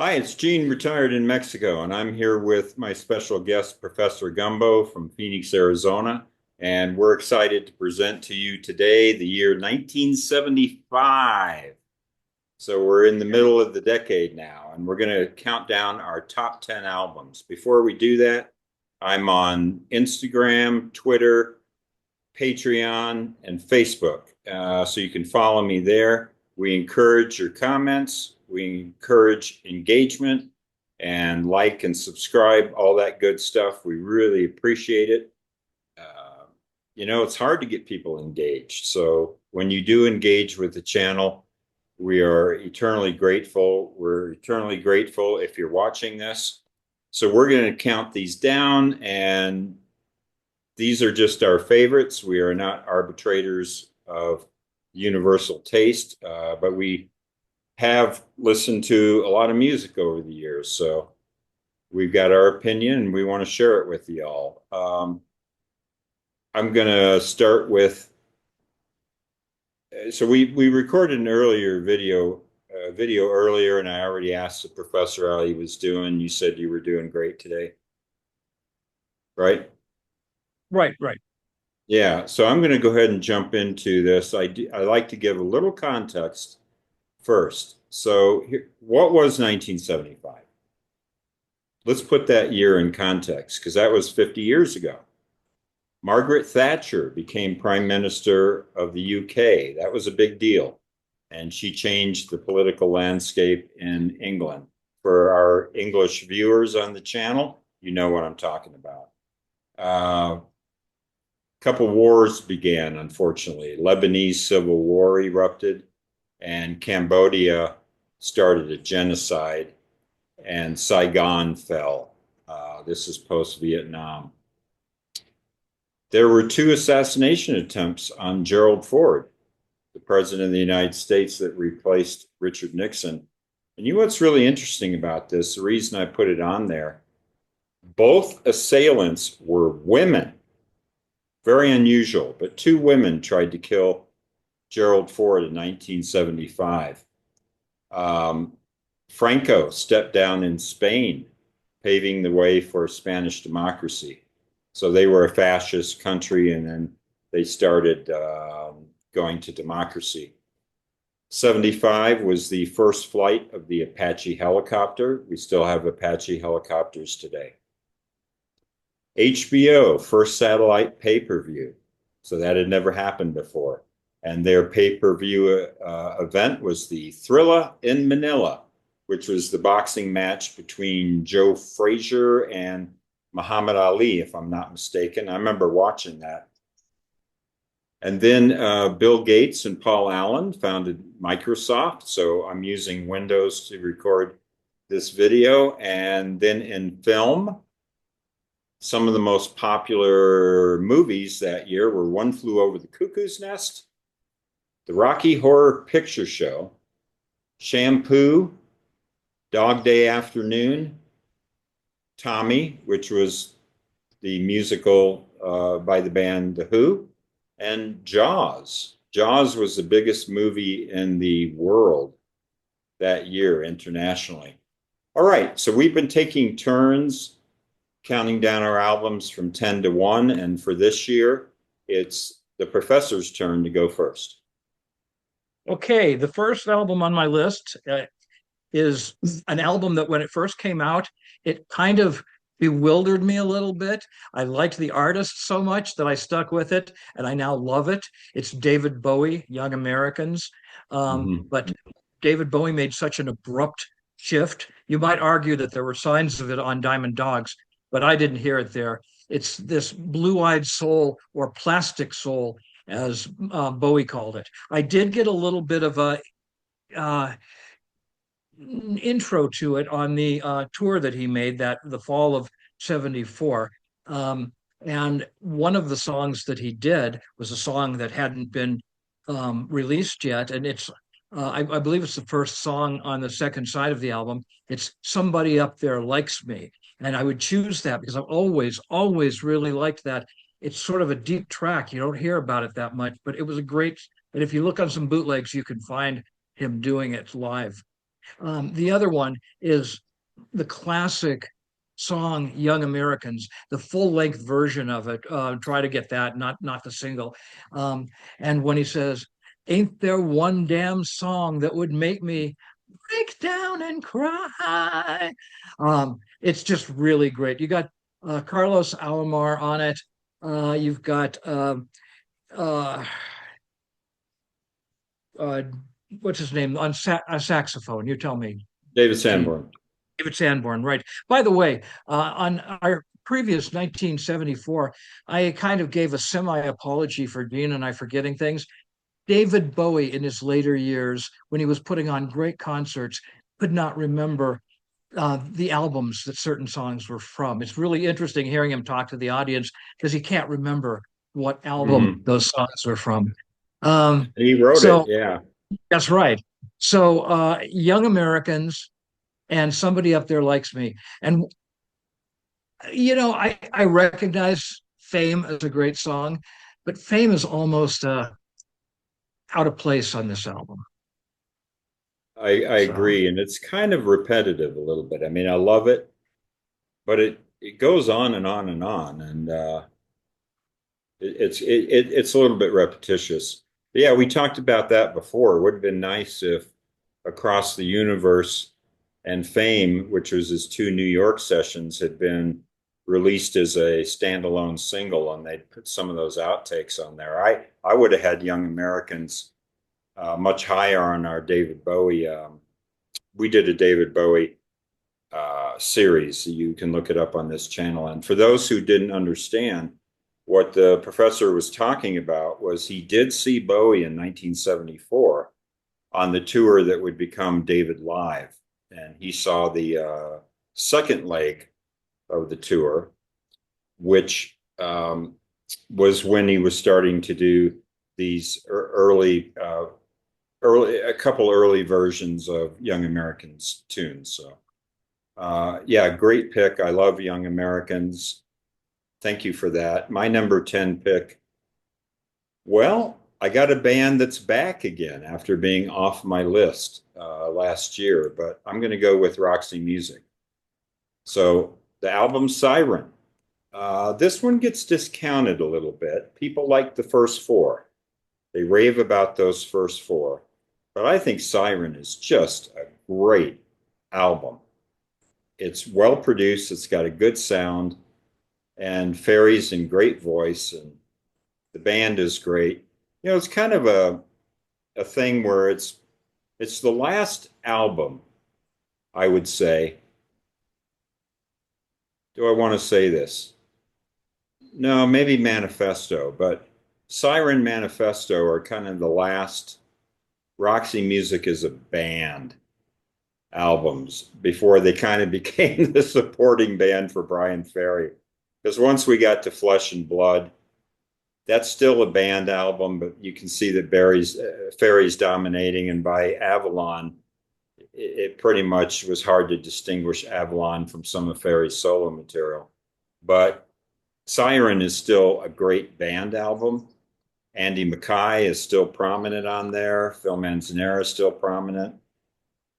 Hi, it's Gene, retired in Mexico, and I'm here with my special guest, Professor Gumbo from Phoenix, Arizona. And we're excited to present to you today the year 1975. So we're in the middle of the decade now, and we're going to count down our top 10 albums. Before we do that, I'm on Instagram, Twitter, Patreon, and Facebook. So you can follow me there. We encourage your comments. We encourage engagement and like and subscribe, all that good stuff. We really appreciate it. It's hard to get people engaged. So when you do engage with the channel, we are eternally grateful. We're eternally grateful if you're watching this. So we're going to count these down, and these are just our favorites. We are not arbitrators of universal taste, but we have listened to a lot of music over the years. So we've got our opinion and we want to share it with y'all. I'm going to start with, so we recorded an earlier video earlier, and I already asked the professor how he was doing. You said you were doing great today, right? Right, right. Yeah, so I'm going to go ahead and jump into this. I like to give a little context first. So, what was 1975? Let's put that year in context because that was 50 years ago. Margaret Thatcher became Prime Minister of the UK. That was a big deal. And she changed the political landscape in England. For our English viewers on the channel, you know what I'm talking about. A couple wars began, unfortunately. Lebanese civil war erupted, and Cambodia started a genocide, and Saigon fell. This is post-Vietnam. There were two assassination attempts on Gerald Ford, the president of the United States that replaced Richard Nixon. And you know what's really interesting about this? The reason I put it on there, both assailants were women. Very unusual, but two women tried to kill Gerald Ford in 1975. Um, Franco stepped down in Spain, paving the way for Spanish democracy. So they were a fascist country, and then they started going to democracy. 75 was the first flight of the Apache helicopter. We still have Apache helicopters today. HBO, first satellite pay-per-view. So that had never happened before. And their pay-per-view event was the Thrilla in Manila, which was the boxing match between Joe Frazier and Muhammad Ali, if I'm not mistaken. I remember watching that. And then Bill Gates and Paul Allen founded Microsoft. So I'm using Windows to record this video. And then in film, some of the most popular movies that year were One Flew Over the Cuckoo's Nest, The Rocky Horror Picture Show, Shampoo, Dog Day Afternoon, Tommy, which was the musical by the band The Who, and Jaws. Jaws was the biggest movie in the world that year internationally. All right, so we've been taking turns counting down our albums from 10 to 1. And for this year, it's the professor's turn to go first. Okay, the first album on my list is an album that when it first came out, it kind of bewildered me a little bit. I liked the artist so much that I stuck with it, and I now love it. It's David Bowie, Young Americans. Mhm. But David Bowie made such an abrupt shift. You might argue that there were signs of it on Diamond Dogs, but I didn't hear it there. It's this blue-eyed soul or plastic soul, as Bowie called it. I did get a little bit of a uh, intro to it on the tour that he made that the fall of 74. And one of the songs that he did was a song that hadn't been released yet. And I believe it's the first song on the second side of the album. It's Somebody Up There Likes Me. And I would choose that because I've always really liked that. It's sort of a deep track. You don't hear about it that much, but it was a great. And if you look on some bootlegs, you can find him doing it live. The other one is the classic song "Young Americans," the full-length version of it. Try to get that, not the single. Um, and when he says, "Ain't there one damn song that would make me break down and cry?" It's just really great. You got Carlos Alomar on it. You've got uh, uh, what's his name on saxophone. You tell me. David Gene. Sanborn. David Sanborn, right. By the way, on our previous 1974, I kind of gave a semi-apology for Dean and I forgetting things. David Bowie, in his later years, when he was putting on great concerts, could not remember the albums that certain songs were from. It's really interesting hearing him talk to the audience because he can't remember what album Hmm. those songs were from. Um, He wrote it. so Yeah. that's right. So Young Americans and Somebody Up There Likes Me. And I recognize Fame as a great song, but Fame is almost out of place on this album. I So agree. And it's kind of repetitive a little bit. I mean, I love it, but it goes on and on and on. And it's a little bit repetitious. But yeah, we talked about that before. It would have been nice if Across the Universe and Fame, which was his two New York sessions, had been released as a standalone single, and they'd put some of those outtakes on there. I would have had Young Americans much higher on our David Bowie. We did a David Bowie series. You can look it up on this channel. And for those who didn't understand, what the professor was talking about was he did see Bowie in 1974 on the tour that would become David Live. And he saw the second leg of the tour, which was when he was starting to do these a couple early versions of Young Americans tunes. So, yeah, great pick. I love Young Americans. Thank you for that. My number 10 pick. Well, I got a band that's back again after being off my list last year, but I'm going to go with Roxy Music. So the album Siren. This one gets discounted a little bit. People like the first four. They rave about those first four. But I think Siren is just a great album. It's well produced, it's got a good sound, and Ferry's in great voice, and the band is great. It's kind of a thing where it's the last album, I would say. Do I want to say this? No, maybe Manifesto, but Siren Manifesto are kind of the last Roxy Music as a band albums before they kind of became the supporting band for Brian Ferry. Because once we got to Flesh and Blood, that's still a band album, but you can see that Ferry's dominating, and by Avalon, it pretty much was hard to distinguish Avalon from some of Ferry's solo material. But Siren is still a great band album. Andy Mackay is still prominent on there. Phil Manzanera is still prominent.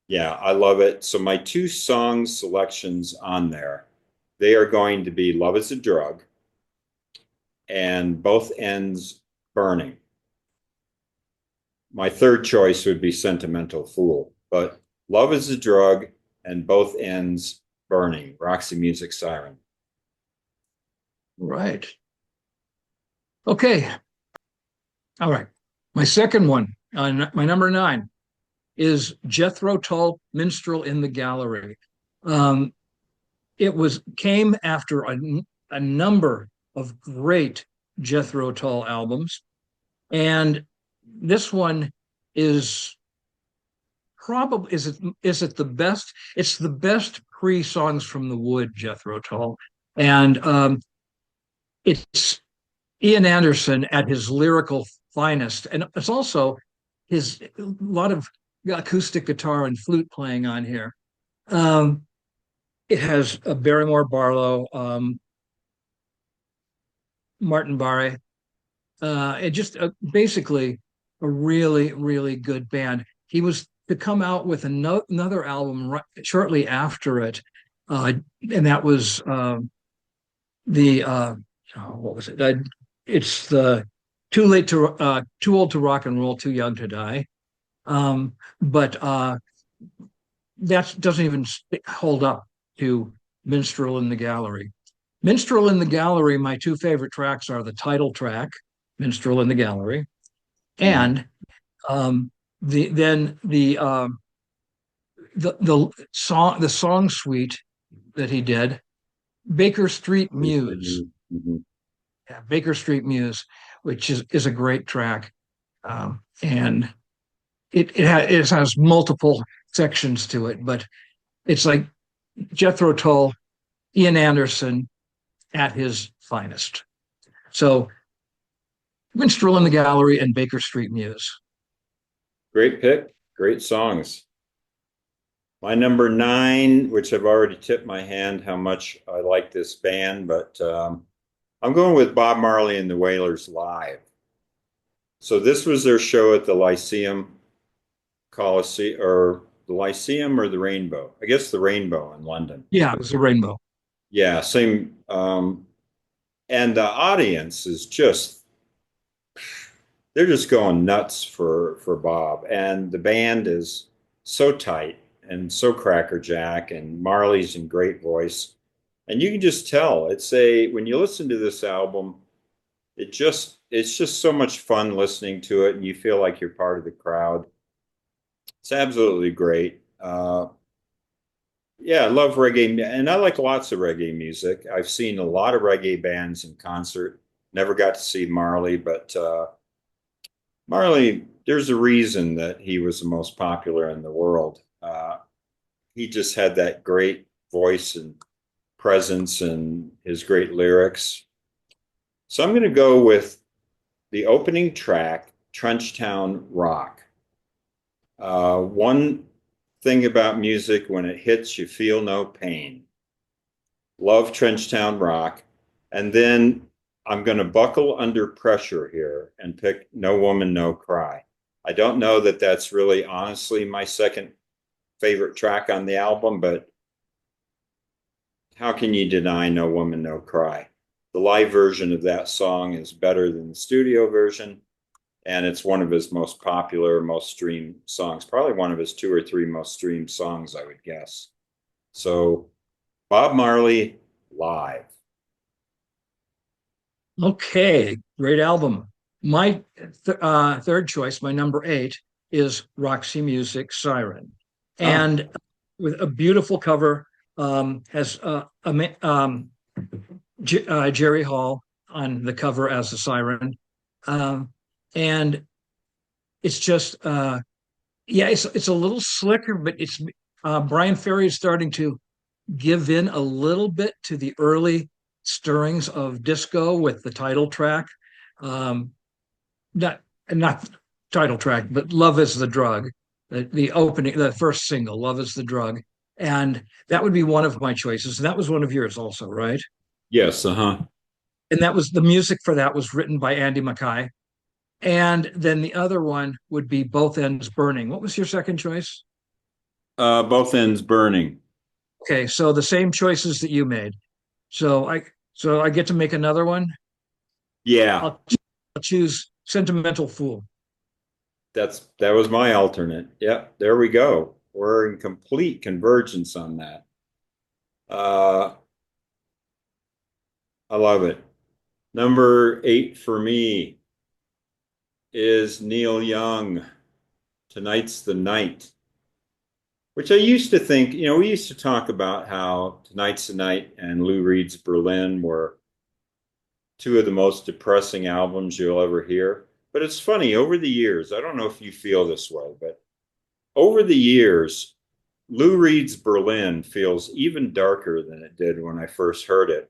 Yeah, I love it. So my two song selections on there, they are going to be Love is a Drug and Both Ends Burning. My third choice would be Sentimental Fool, but Love is a Drug and Both Ends Burning, Roxy Music Siren. right. Okay. All right. My second one, my number 9, is Jethro Tull, Minstrel in the Gallery. Um, it came after a number of great Jethro Tull albums, and this one is probably is it the best? It's the best pre Songs from the Wood Jethro Tull, and it's Ian Anderson at his lyrical finest, and it's also his a lot of acoustic guitar and flute playing on here. Um, it has a Barrymore Barlow, Martin Barre. It just basically a really, really good band. He was to come out with another album shortly after it, uh, and that was the what was it? It's the too old to rock and roll, too young to die. But that doesn't even hold up to Minstrel in the Gallery. Minstrel in the Gallery, my two favorite tracks are the title track, Minstrel in the Gallery, Mhm. and um, the song suite that he did, Baker Street Muse. Mhm. Yeah, Baker Street Muse, which is a great track, and it has multiple sections to it, but it's like Jethro Tull, Ian Anderson at his finest. So Minstrel in the Gallery and Baker Street Muse. Great pick. Great songs. My number nine, which I've already tipped my hand how much I like this band, but I'm going with Bob Marley and the Wailers live. So this was their show at the Lyceum Coliseum, or the Lyceum or the Rainbow. I guess the Rainbow in London. Yeah, it was a rainbow. Yeah, same. And the audience is just they're just going nuts for Bob, and the band is so tight and so crackerjack, and Marley's in great voice, and you can just tell it's a when you listen to this album, it's just so much fun listening to it, and you feel like you're part of the crowd. It's absolutely great. Yeah, I love reggae, and I like lots of reggae music. I've seen a lot of reggae bands in concert. Never got to see Marley, but Marley, there's a reason that he was the most popular in the world. He just had that great voice and presence and his great lyrics. So I'm going to go with the opening track, Trenchtown Rock. One thing about music, when it hits, you feel no pain. Love Trenchtown Rock. And then I'm going to buckle under pressure here and pick No Woman, No Cry. I don't know that that's really honestly my second favorite track on the album, but how can you deny No Woman, No Cry? The live version of that song is better than the studio version, and it's one of his most popular, most streamed songs, probably one of his two or three most streamed songs, I would guess. So, Bob Marley live. Okay, great album. My third choice, my number eight, is Roxy Music Siren. Ah, And with a beautiful cover, has Jerry Hall on the cover as a siren. Um, and it's just, yeah, it's a little slicker, but it's Brian Ferry is starting to give in a little bit to the early stirrings of disco with the title track. Um, not not title track, but "Love Is the Drug," the opening, the first single, "Love Is the Drug," and that would be one of my choices. And that was one of yours also, right? yes, uh-huh. And that was the music for that was written by Andy Mackay. And then the other one would be "Both Ends Burning." What was your second choice? Both ends burning. Okay, so the same choices that you made. So I get to make another one. Yeah, I'll, I'll choose "Sentimental Fool." that was my alternate. Yep, there we go. We're in complete convergence on that. Uh, I love it. Number eight for me is Neil Young. Tonight's the night, which I used to think, we used to talk about how Tonight's the Night and Lou Reed's Berlin were two of the most depressing albums you'll ever hear. But it's funny, over the years, I don't know if you feel this way, but over the years, Lou Reed's Berlin feels even darker than it did when I first heard it.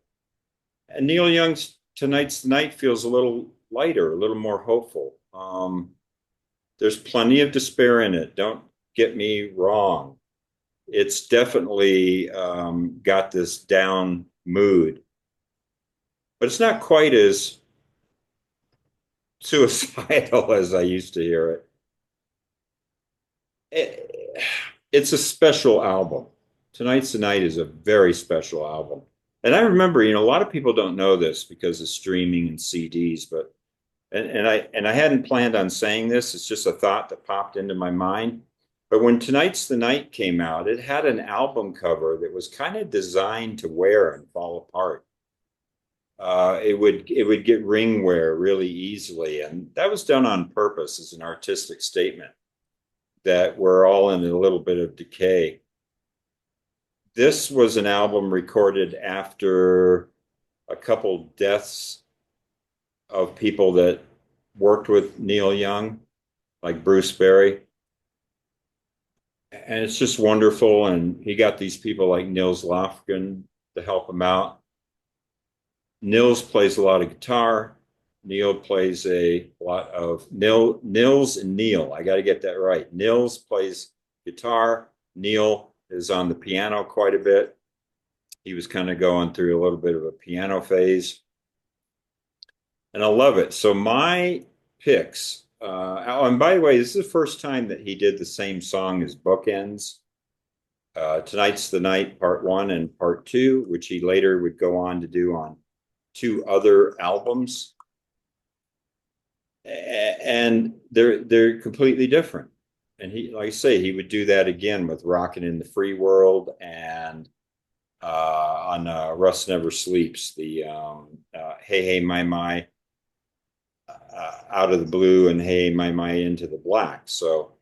And Neil Young's Tonight's the Night feels a little lighter, a little more hopeful. There's plenty of despair in it. Don't get me wrong. It's definitely got this down mood, but it's not quite as suicidal as I used to hear it. it, it's a special album. Tonight's the Night is a very special album. And I remember, a lot of people don't know this because of streaming and CDs, but and I hadn't planned on saying this. It's just a thought that popped into my mind. But when Tonight's the Night came out, it had an album cover that was kind of designed to wear and fall apart. It would get ring wear really easily, and that was done on purpose as an artistic statement that we're all in a little bit of decay. This was an album recorded after a couple deaths of people that worked with Neil Young, like Bruce Berry. And it's just wonderful. And he got these people like Nils Lofgren to help him out. Nils plays a lot of guitar. Neil plays a lot of Nils and Neil. I got to get that right. Nils plays guitar. Neil is on the piano quite a bit. He was kind of going through a little bit of a piano phase. And I love it. So my picks, oh, and by the way, this is the first time that he did the same song as Bookends. Tonight's the Night, Part 1 and Part 2, which he later would go on to do on 2 other albums. And they're completely different. And he, like I say, he would do that again with Rockin' in the Free World and on Rust Never Sleeps, the Hey Hey My, Out of the Blue and Hey My Into the Black. So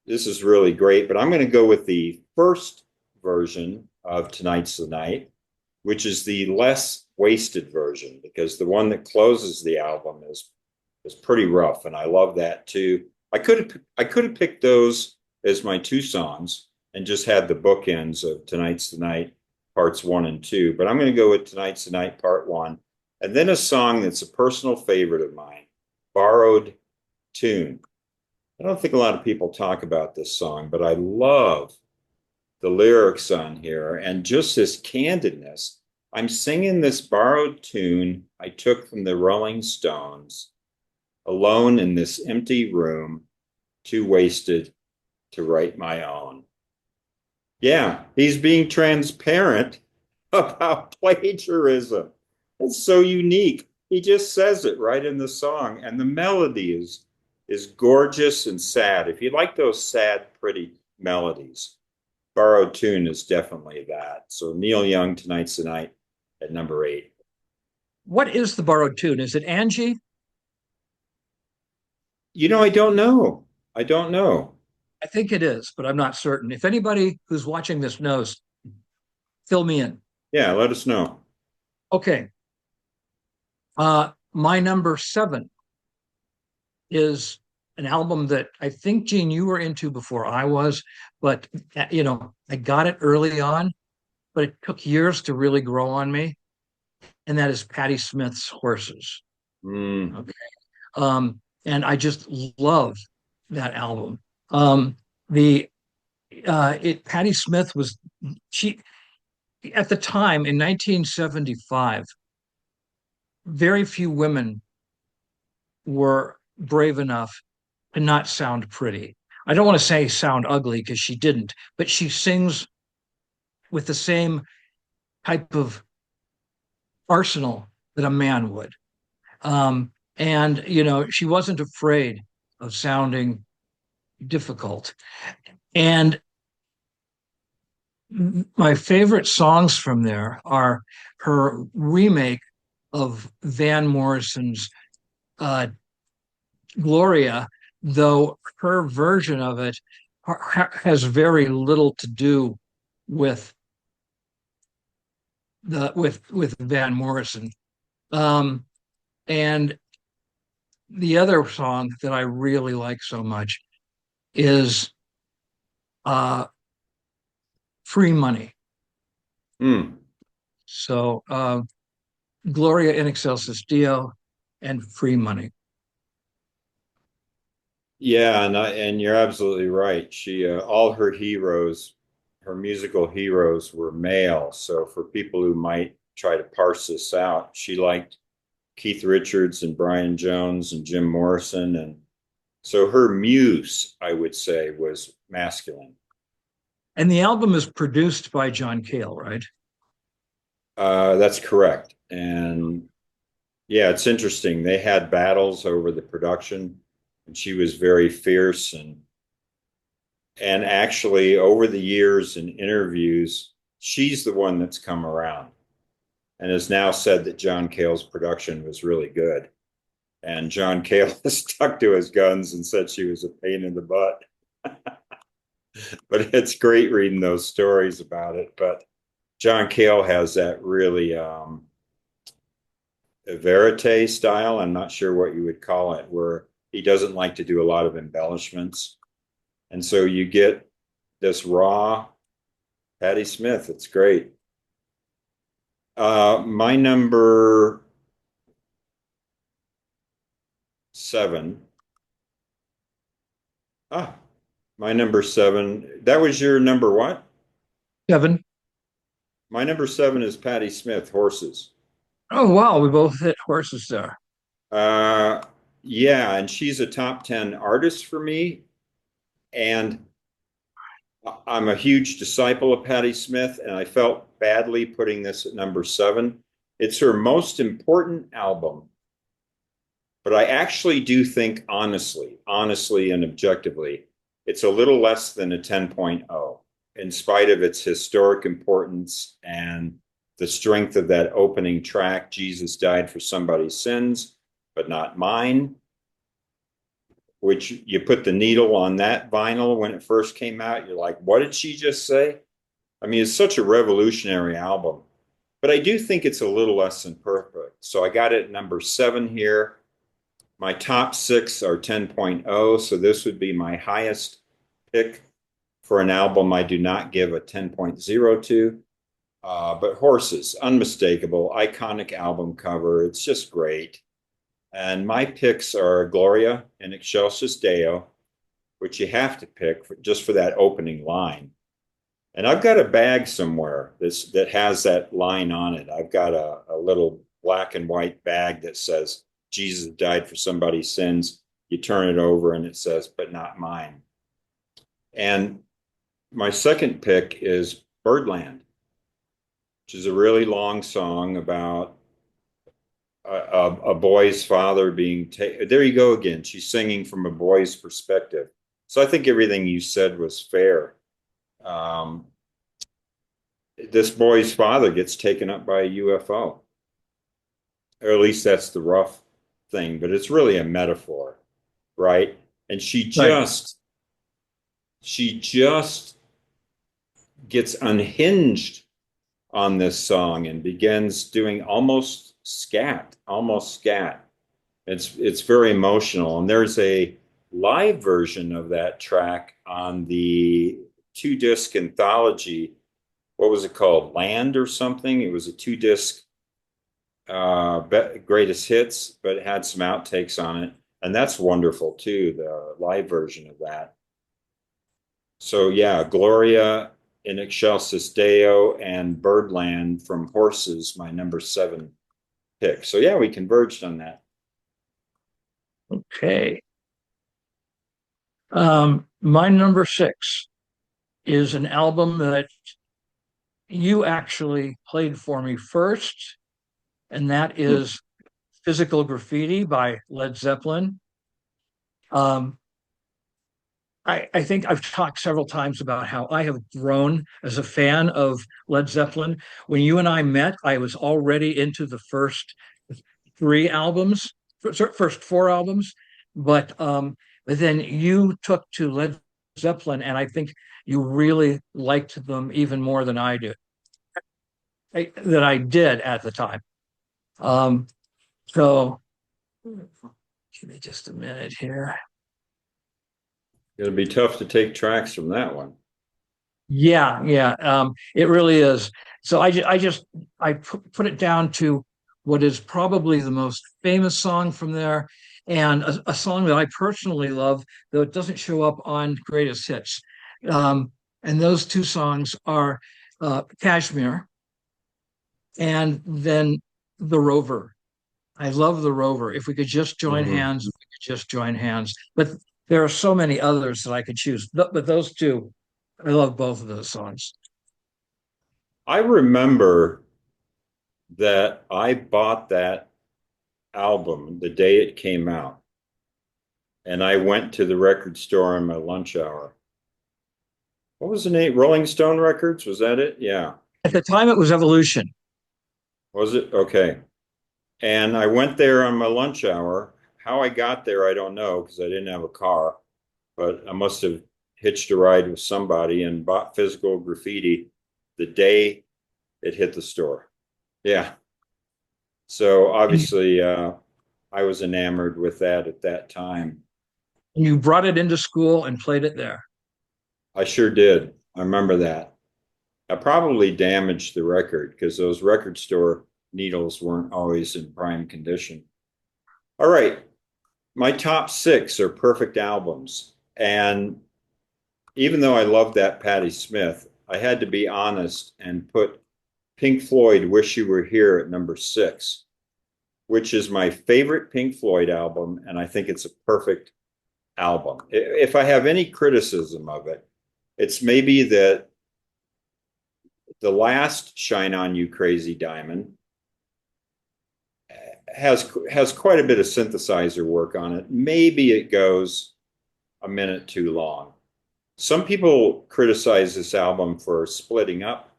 this is really great, but I'm going to go with the first version of Tonight's the Night, which is the less wasted version, because the one that closes the album is pretty rough, and I love that too. I could have picked those as my 2 songs and just had the bookends of Tonight's the Night parts 1 and 2, but I'm going to go with Tonight's the Night part 1, and then a song that's a personal favorite of mine, Borrowed Tune. I don't think a lot of people talk about this song, but I love the lyrics on here and just this candidness. I'm singing this borrowed tune I took from the Rolling Stones, alone in this empty room, too wasted to write my own. Yeah, he's being transparent about plagiarism. It's so unique. He just says it right in the song, and the melody is gorgeous and sad. If you like those sad, pretty melodies, Borrowed Tune is definitely that. So Neil Young, Tonight's the Night at number 8. What is the borrowed tune? Is it Angie? I don't know. I don't know. I think it is, but I'm not certain. If anybody who's watching this knows, fill me in. Yeah, let us know. Okay. My number 7 is an album that I think, Gene, you were into before I was, but I got it early on, but it took years to really grow on me, and that is Patti Smith's Horses. Mm. Okay. And I just love that album. The Patti Smith was she at the time in 1975. Very few women were brave enough to not sound pretty. I don't want to say sound ugly because she didn't, but she sings with the same type of arsenal that a man would. And she wasn't afraid of sounding difficult. And my favorite songs from there are her remake of Van Morrison's Gloria, though her version of it has very little to do with with Van Morrison. And the other song that I really like so much is Free Money. Mm. So Gloria in Excelsis Deo and Free Money. Yeah, and you're absolutely right. She all her heroes, her musical heroes were male. So for people who might try to parse this out, she liked Keith Richards and Brian Jones and Jim Morrison and So her muse, I would say, was masculine. And the album is produced by John Cale, right? That's correct. And yeah, it's interesting. They had battles over the production, and she was very fierce and actually over the years in interviews, she's the one that's come around and has now said that John Cale's production was really good. And John Cale has stuck to his guns and said she was a pain in the butt. But it's great reading those stories about it. But John Cale has that really verite style. I'm not sure what you would call it, where he doesn't like to do a lot of embellishments. And so you get this raw Patti Smith. It's great. My number 7. Ah, my number 7. That was your number what? Kevin. My number 7 is Patti Smith, Horses. Oh, wow. We both hit horses there. Uh, yeah, and she's a top 10 artist for me. And I'm a huge disciple of Patti Smith, and I felt badly putting this at number 7. It's her most important album, but I actually do think honestly and objectively, it's a little less than a 10.0 in spite of its historic importance and the strength of that opening track, Jesus died for somebody's sins, but not mine, which you put the needle on that vinyl when it first came out. You're like, what did she just say? I mean, it's such a revolutionary album, but I do think it's a little less than perfect. So I got it at number 7 here. My top 6 are 10.0, so this would be my highest pick for an album I do not give a 10.0 to. But Horses, unmistakable, iconic album cover. It's just great. And my picks are Gloria and Excelsis Deo, which you have to pick just for that opening line. And I've got a bag somewhere that has that line on it. I've got a little black and white bag that says, Jesus died for somebody's sins. You turn it over and it says, but not mine. And my second pick is Birdland, which is a really long song about a boy's father being taken. There you go again. She's singing from a boy's perspective. So I think everything you said was fair. Um, this boy's father gets taken up by a UFO, or at least that's the rough thing, but it's really a metaphor, right? And Right. she just gets unhinged on this song and begins doing almost scat. It's very emotional, and there's a live version of that track on the 2-disc anthology. What was it called? Land or something? It was a 2-disc greatest hits, but it had some outtakes on it, and that's wonderful too. The live version of that. So yeah, Gloria in Excelsis Deo and Birdland from Horses, my number 7 pick. So yeah, we converged on that. Okay. My number 6 is an album that you actually played for me first, and that Hmm. is Physical Graffiti by Led Zeppelin. Um, I think I've talked several times about how I have grown as a fan of Led Zeppelin. When you and I met, I was already into the first 3 albums, first 4 albums, but then you took to Led Zeppelin, and I think you really liked them even more than than I did at the time. Um, so give me just a minute here. It'll be tough to take tracks from that one. Yeah, yeah, it really is. So I put it down to what is probably the most famous song from there, and a song that I personally love, though it doesn't show up on greatest hits. Um, and those 2 songs are Kashmir and then The Rover. I love The Rover. If we could just join Mhm. hands, if we could just join hands. But There are so many others that I could choose, but those two, I love both of those songs. I remember that I bought that album the day it came out, and I went to the record store in my lunch hour. What was the name? Rolling Stone Records? Was that it? Yeah. At the time, it was Evolution. Was it? Okay. And I went there on my lunch hour. How I got there, I don't know because I didn't have a car, but I must have hitched a ride with somebody and bought Physical Graffiti the day it hit the store. Yeah. So And you, obviously, I was enamored with that at that time. and you brought it into school and played it there. I sure did. I remember that. I probably damaged the record because those record store needles weren't always in prime condition. All right. My top six are perfect albums. And even though I love that Patti Smith, I had to be honest and put Pink Floyd Wish You Were Here at number six, which is my favorite Pink Floyd album. And I think it's a perfect album. If I have any criticism of it, it's maybe that the last Shine On You Crazy Diamond has quite a bit of synthesizer work on it. Maybe it goes a minute too long. Some people criticize this album for splitting up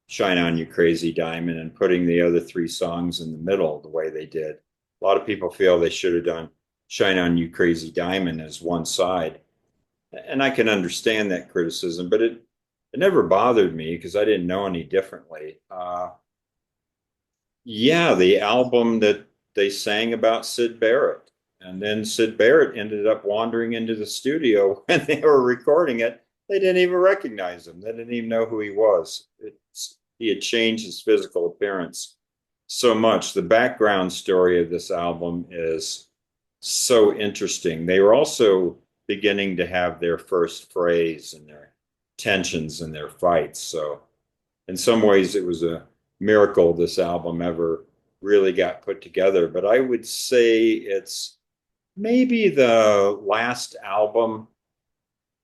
Shine On You Crazy Diamond and putting the other three songs in the middle the way they did. A lot of people feel they should have done Shine On You Crazy Diamond as one side. And I can understand that criticism, but it never bothered me because I didn't know any differently. Yeah, the album that they sang about Sid Barrett. And then Sid Barrett ended up wandering into the studio when they were recording it. They didn't even recognize him. They didn't even know who he was. He had changed his physical appearance so much. The background story of this album is so interesting. They were also beginning to have their first phrase and their tensions and their fights. So in some ways, it was a miracle this album ever really got put together. But I would say it's maybe the last album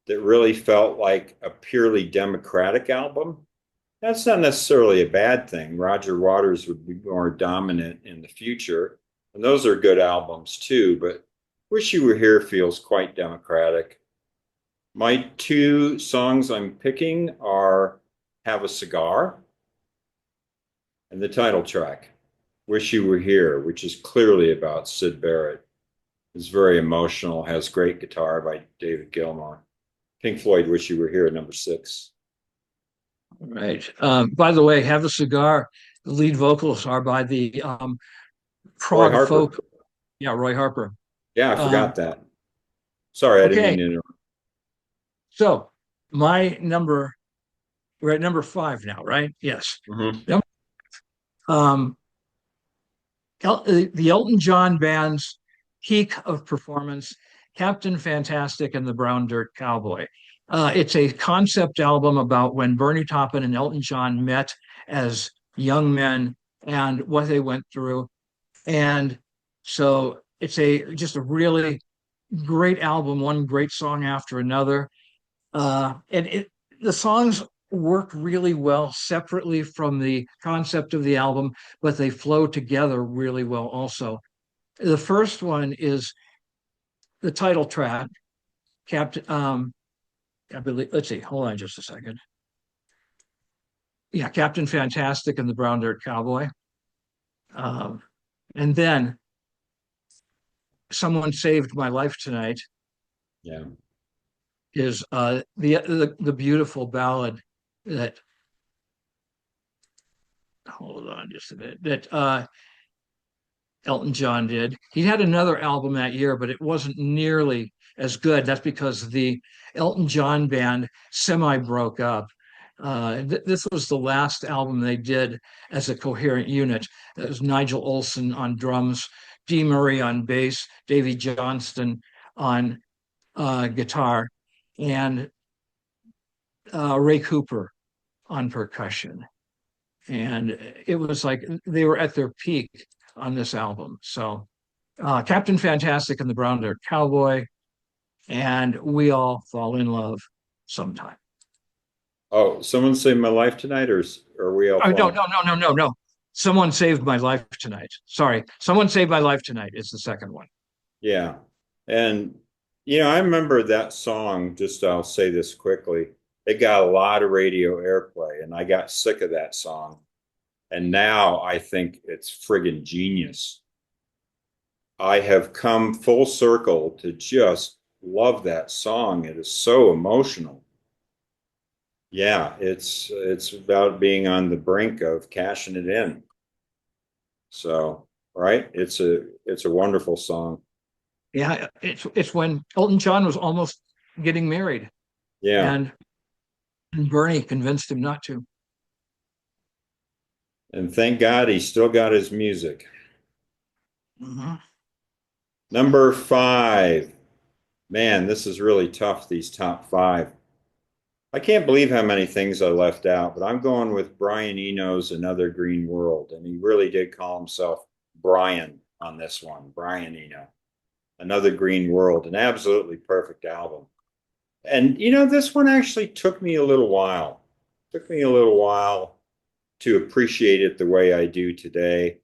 that really felt like a purely democratic album. That's not necessarily a bad thing. Roger Waters would be more dominant in the future, and those are good albums too. But Wish You Were Here feels quite democratic. My two songs I'm picking are Have a Cigar and the title track, Wish You Were Here, which is clearly about Sid Barrett. It's very emotional, has great guitar by David Gilmour. Pink Floyd, Wish You Were Here, number six. Right. By the way, Have a Cigar, the lead vocals are by the Roy prog Harper. folk. Yeah, Roy Harper. Yeah, I Um, forgot that. Sorry, I didn't okay. mean to interrupt. So my number, we're at number five now, right? Yes. Mhm. Um, the Elton John band's peak of performance, Captain Fantastic and the Brown Dirt Cowboy. It's a concept album about when Bernie Taupin and Elton John met as young men and what they went through. And so it's just a really great album, one great song after another. The songs work really well separately from the concept of the album, but they flow together really well also. The first one is the title track, Captain. I believe. Let's see. Hold on just a second. Yeah, Captain Fantastic and the Brown Dirt Cowboy. Um, and then Someone Saved My Life Tonight Yeah. is the beautiful ballad that. Hold on just a bit. That Elton John did. He had another album that year, but it wasn't nearly as good. That's because the Elton John band semi broke up. This was the last album they did as a coherent unit. That was Nigel Olsson on drums, Dee Murray on bass, Davy Johnston on guitar, and Ray Cooper on percussion. And it was like they were at their peak on this album. So Captain Fantastic and the Brown Dirt Cowboy. and we all fall in love sometime. Oh, someone saved my life tonight, or we all Oh, no, fall? no, no, no, no, no. Someone saved my life tonight. Sorry. Someone saved my life tonight is the second one. Yeah. And, I remember that song, just I'll say this quickly. It got a lot of radio airplay, and I got sick of that song. And now I think it's friggin' genius. I have come full circle to just love that song. It is so emotional. Yeah, it's about being on the brink of cashing it in. So, right? It's a wonderful song. Yeah, it's when Elton John was almost getting married, Yeah. and Bernie convinced him not to. And thank God he still got his music. Mhm. Number five. Man, this is really tough, these top five. I can't believe how many things I left out, but I'm going with Brian Eno's Another Green World. And he really did call himself Brian on this one. Brian Eno, Another Green World, an absolutely perfect album. And this one actually took me a little while. Took me a little while to appreciate it the way I do today.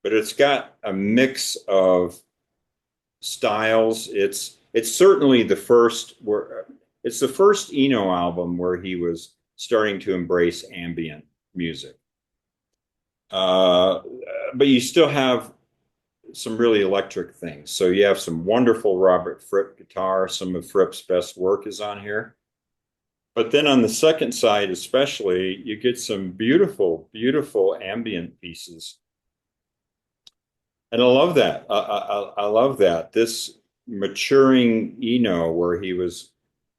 But it's got a mix of styles. It's certainly the first where it's the first Eno album where he was starting to embrace ambient music. Uh, but you still have some really electric things. So you have some wonderful Robert Fripp guitar. Some of Fripp's best work is on here. But then on the second side, especially, you get some beautiful, beautiful ambient pieces. And I love that. I love that. This maturing Eno, where he was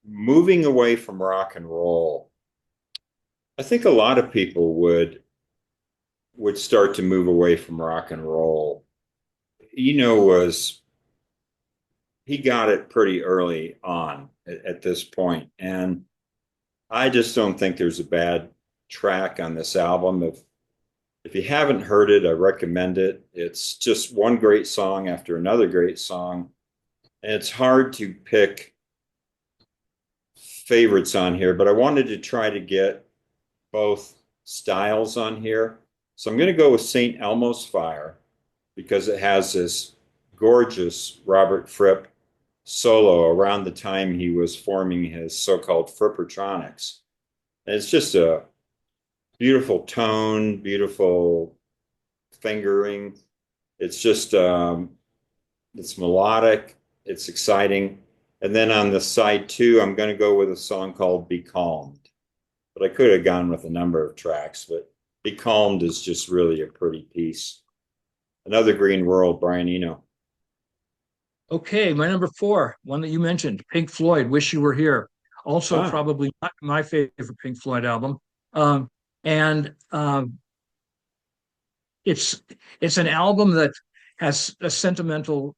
moving away from rock and roll. I think a lot of people would start to move away from rock and roll. Eno was he got it pretty early on at this point, and I just don't think there's a bad track on this album. If you haven't heard it, I recommend it. It's just one great song after another great song. And it's hard to pick favorites on here, but I wanted to try to get both styles on here. So I'm going to go with St. Elmo's Fire because it has this gorgeous Robert Fripp solo around the time he was forming his so-called Frippertronics. And it's just a beautiful tone, beautiful fingering. It's just it's melodic, it's exciting. And then on the side two, I'm going to go with a song called Be Calmed. But I could have gone with a number of tracks, but Be Calmed is just really a pretty piece. Another Green World, Brian Eno. Okay, my number four, one that you mentioned, Pink Floyd, Wish You Were Here. Also, Ah, probably not my favorite Pink Floyd album. Um, and it's it's an album that has a sentimental,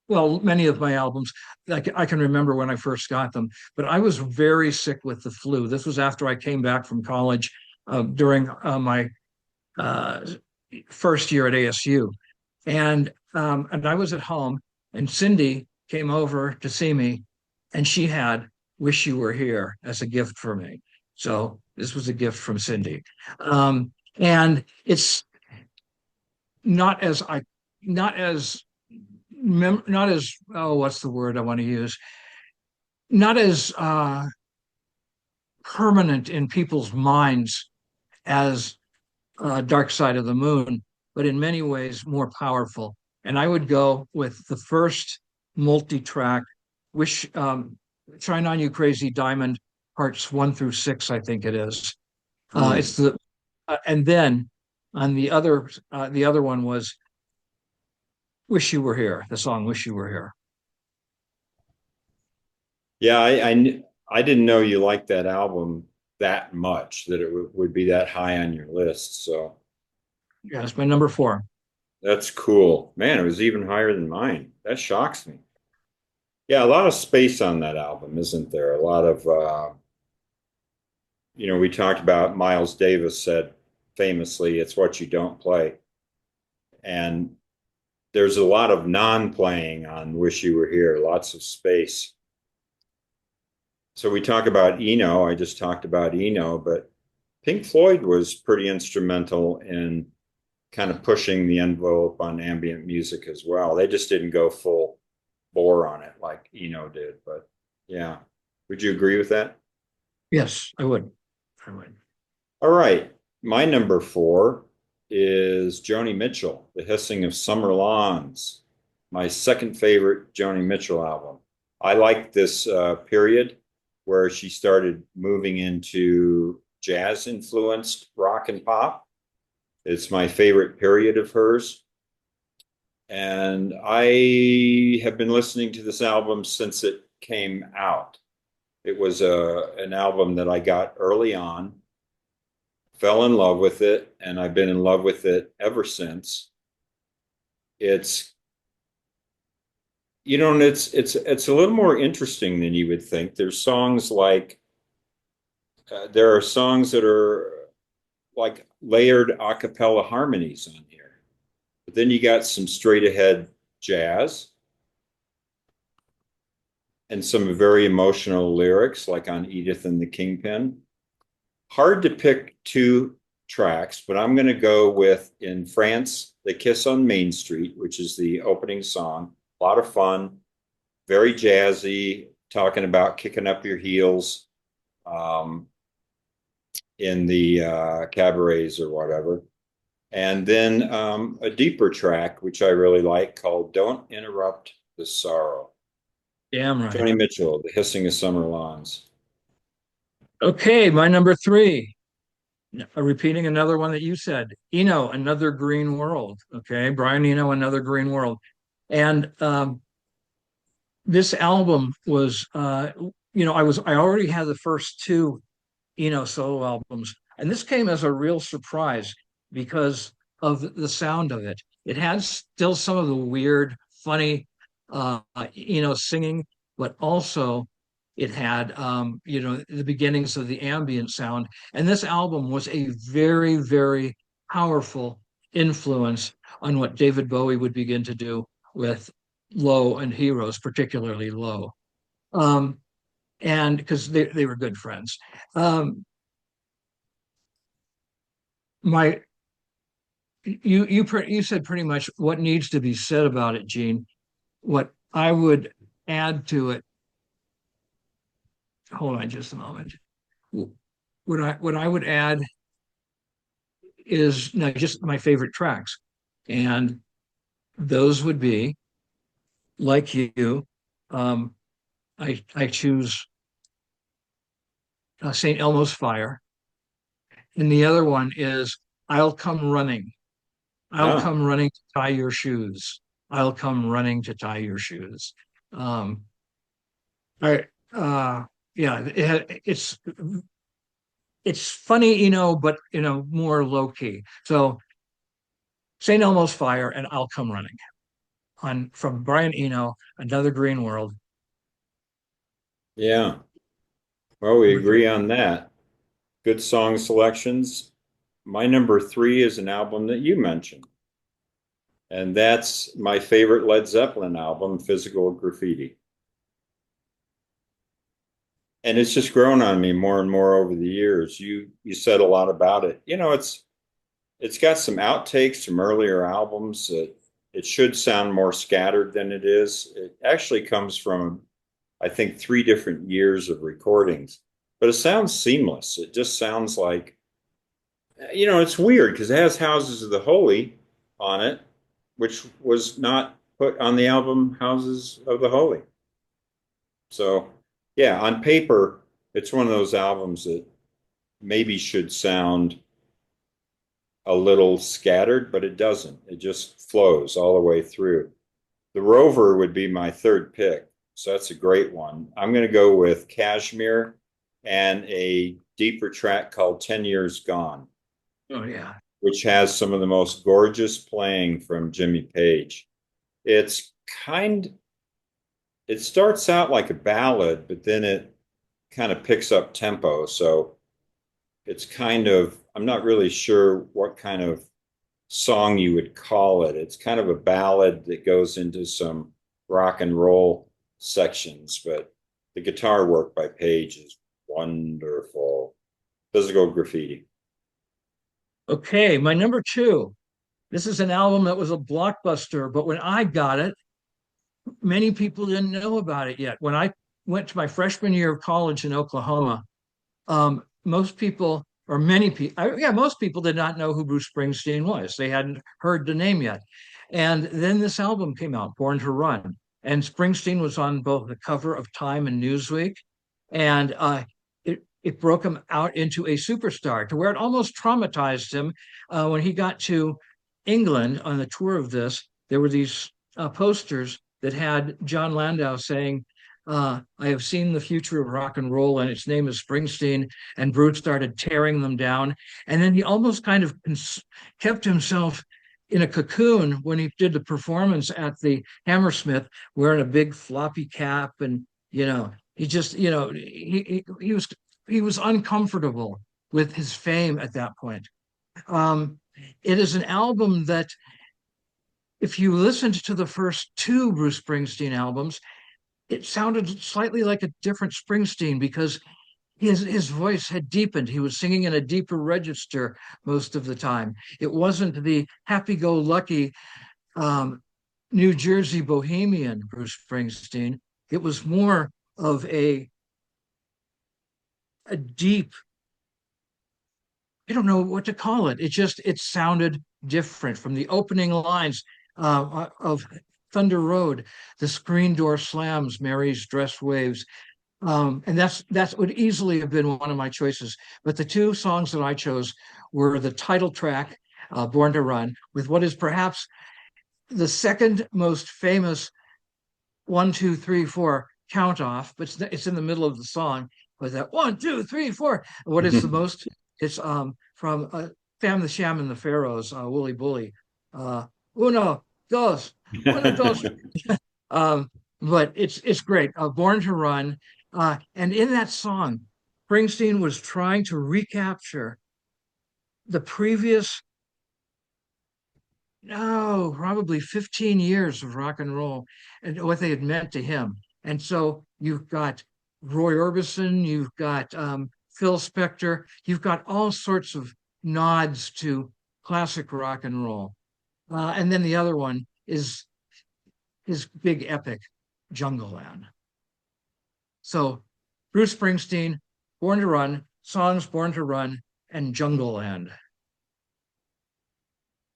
well, many of my albums, I can remember when I first got them, but I was very sick with the flu. This was after I came back from college during my uh, first year at ASU. And I was at home, and Cindy came over to see me, and she had "Wish You Were Here" as a gift for me. So this was a gift from Cindy, and it's not as I, not as, not as oh, what's the word I want to use? Not as permanent in people's minds as Dark Side of the Moon, but in many ways more powerful. And I would go with the first multi-track, which Shine On You Crazy Diamond, parts 1 through 6, I think it is. hmm. It's the and then on the other one was Wish You Were Here, the song Wish You Were Here. Yeah, I didn't know you liked that album that much, that it would be that high on your list. So Yeah, that's my number four. that's cool. Man, it was even higher than mine. That shocks me. Yeah, a lot of space on that album, isn't there? A lot of, we talked about Miles Davis said famously, it's what you don't play. And there's a lot of non-playing on Wish You Were Here, lots of space. So we talk about Eno. I just talked about Eno, but Pink Floyd was pretty instrumental in kind of pushing the envelope on ambient music as well. They just didn't go full bore on it like Eno did, but yeah. Would you agree with that? Yes, I would. I would. All right. My number four is Joni Mitchell, The Hissing of Summer Lawns, my second favorite Joni Mitchell album. I like this period where she started moving into jazz influenced rock and pop. It's my favorite period of hers. And I have been listening to this album since it came out. It was an album that I got early on, fell in love with it, and I've been in love with it ever since. It's it's a little more interesting than you would think. There's songs like there are songs that are like layered a cappella harmonies on here. But then you got some straight ahead jazz and some very emotional lyrics, like on Edith and the Kingpin. Hard to pick two tracks, but I'm going to go with In France, They Kiss on Main Street, which is the opening song. A lot of fun, very jazzy, talking about kicking up your heels in the cabarets or whatever. And then a deeper track, which I really like, called Don't Interrupt the Sorrow. Damn right. Joni Mitchell, The Hissing of Summer Lawns. Okay, my number three. Repeating another one that you said, Eno, Another Green World. Okay, Brian Eno, Another Green World. And this album was, I already had the first two Eno solo albums, and this came as a real surprise because of the sound of it. It had still some of the weird, funny, singing, but also it had, the beginnings of the ambient sound. And this album was a very, very powerful influence on what David Bowie would begin to do with Low and Heroes, particularly Low. Um, and because they were good friends. Um, my you said pretty much what needs to be said about it, Gene. What I would add to it, hold on just a moment. What I would add is now just my favorite tracks, and those would be like you. Um, I choose St. Elmo's Fire, and the other one is I'll Come Running. I'll Oh, come running to tie your shoes. I'll come running to tie your shoes. Um, I yeah, it's funny, but more low key. So St. Elmo's Fire and I'll Come Running on from Brian Eno, Another Green World. yeah. Well, we Would you? agree on that. Good song selections. My number three is an album that you mentioned, and that's my favorite Led Zeppelin album, Physical Graffiti. And it's just grown on me more and more over the years. You said a lot about it. It's got some outtakes from earlier albums that it should sound more scattered than it is. It actually comes from, I think, three different years of recordings, but it sounds seamless. It just sounds like, it's weird because it has Houses of the Holy on it, which was not put on the album Houses of the Holy. So, yeah, on paper, it's one of those albums that maybe should sound a little scattered, but it doesn't. It just flows all the way through. The Rover would be my third pick. So that's a great one. I'm going to go with Kashmir and a deeper track called 10 Years Gone, Oh yeah. which has some of the most gorgeous playing from Jimmy Page. It's kind it starts out like a ballad, but then it kind of picks up tempo. So it's kind of, I'm not really sure what kind of song you would call it. It's kind of a ballad that goes into some rock and roll sections, but the guitar work by Page is wonderful. Physical Graffiti. Okay, my number two. This is an album that was a blockbuster, but when I got it, many people didn't know about it yet. When I went to my freshman year of college in Oklahoma, most people, or many people, yeah, most people did not know who Bruce Springsteen was. They hadn't heard the name yet. And then this album came out, Born to Run. And Springsteen was on both the cover of Time and Newsweek. And it broke him out into a superstar to where it almost traumatized him when he got to England on the tour of this. There were these posters that had John Landau saying, I have seen the future of rock and roll, and its name is Springsteen. And Bruce started tearing them down. And then he almost kind of kept himself in a cocoon when he did the performance at the Hammersmith, wearing a big floppy cap. And, he just, he was uncomfortable with his fame at that point. It is an album that, if you listened to the first two Bruce Springsteen albums, it sounded slightly like a different Springsteen because his voice had deepened. He was singing in a deeper register most of the time. It wasn't the happy-go-lucky New Jersey bohemian Bruce Springsteen. It was more of a deep, I don't know what to call it. It sounded different from the opening lines of Thunder Road. The screen door slams, Mary's dress waves. And that would easily have been one of my choices. But the two songs that I chose were the title track, Born to Run, with what is perhaps the second most famous 1, 2, 3, 4 count off, but it's in the middle of the song with that 1, 2, 3, 4. What is the most? It's from Fam the Sham and the Pharaohs, Wooly Bully. Uno, dos, uno, dos. Um, but it's great. Born to Run. And in that song, Springsteen was trying to recapture the previous, no, probably 15 years of rock and roll and what they had meant to him. And so you've got Roy Orbison, you've got Phil Spector, you've got all sorts of nods to classic rock and roll. And then the other one is his big epic, Jungle Land. So Bruce Springsteen, Born to Run, songs Born to Run, and Jungle Land.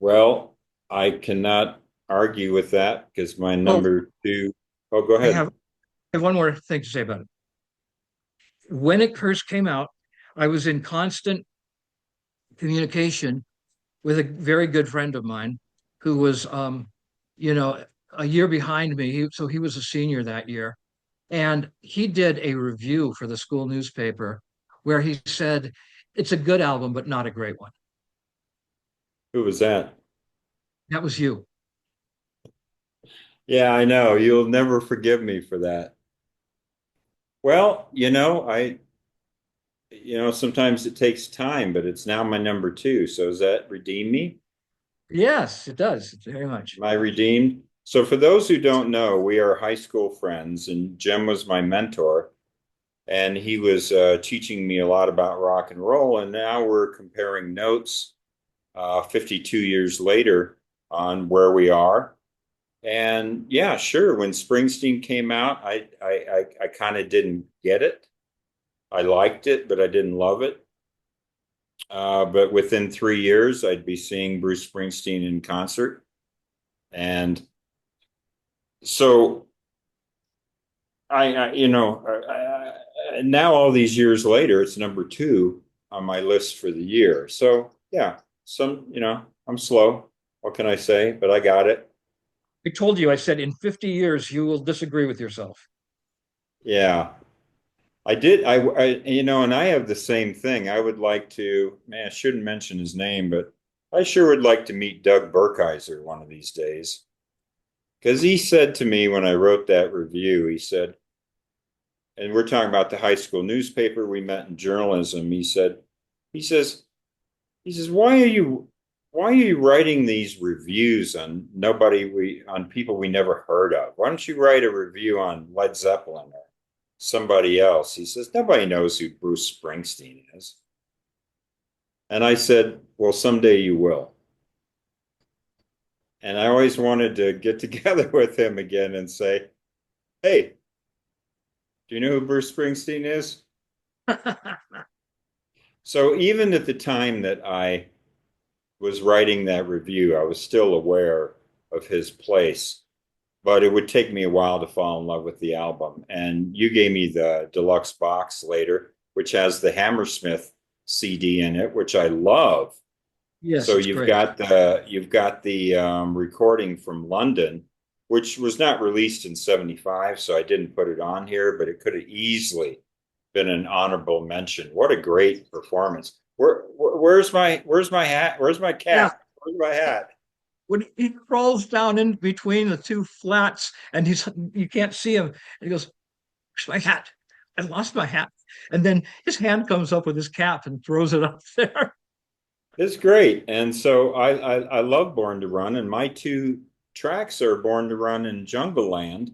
Well, I cannot argue with that because my Oh, number two. Oh, go I have, ahead. I have one more thing to say about it. When it first came out, I was in constant communication with a very good friend of mine who was, you know, a year behind me. So he was a senior that year. And he did a review for the school newspaper where he said, it's a good album, but not a great one. Who was that? That was you. Yeah, I know. You'll never forgive me for that. Well, sometimes it takes time, but it's now my number two. So does that redeem me? Yes, it does very much. Am I redeemed? So for those who don't know, we are high school friends, and Jim was my mentor, and he was teaching me a lot about rock and roll. And now we're comparing notes 52 years later on where we are. And yeah, sure. When Springsteen came out, I kind of didn't get it. I liked it, but I didn't love it. But within 3 years, I'd be seeing Bruce Springsteen in concert. And so now all these years later, it's number two on my list for the year. So yeah, I'm slow. What can I say? But I got it. I told you, I said in 50 years, you will disagree with yourself. Yeah. I did. And I have the same thing. I would like to, man, I shouldn't mention his name, but I sure would like to meet Doug Burkheiser one of these days. Because he said to me when I wrote that review, he said, and we're talking about the high school newspaper we met in journalism. He says, he says, why are you writing these reviews on people we never heard of? Why don't you write a review on Led Zeppelin or somebody else? He says, nobody knows who Bruce Springsteen is. And I said, well, someday you will. And I always wanted to get together with him again and say, hey, do you know who Bruce Springsteen is? So even at the time that I was writing that review, I was still aware of his place, but it would take me a while to fall in love with the album. And you gave me the deluxe box later, which has the Hammersmith CD in it, which I love. Yes, So it's you've great. got the recording from London, which was not released in '75, so I didn't put it on here, but it could have easily been an honorable mention. What a great performance! Where's my hat? Where's my Yeah, cap? Where's my hat? when he crawls down in between the two flats and you can't see him, and he goes, "Where's my hat? I lost my hat." And then his hand comes up with his cap and throws it up there. It's great, and so I love Born to Run, and my two tracks are Born to Run and Jungle Land.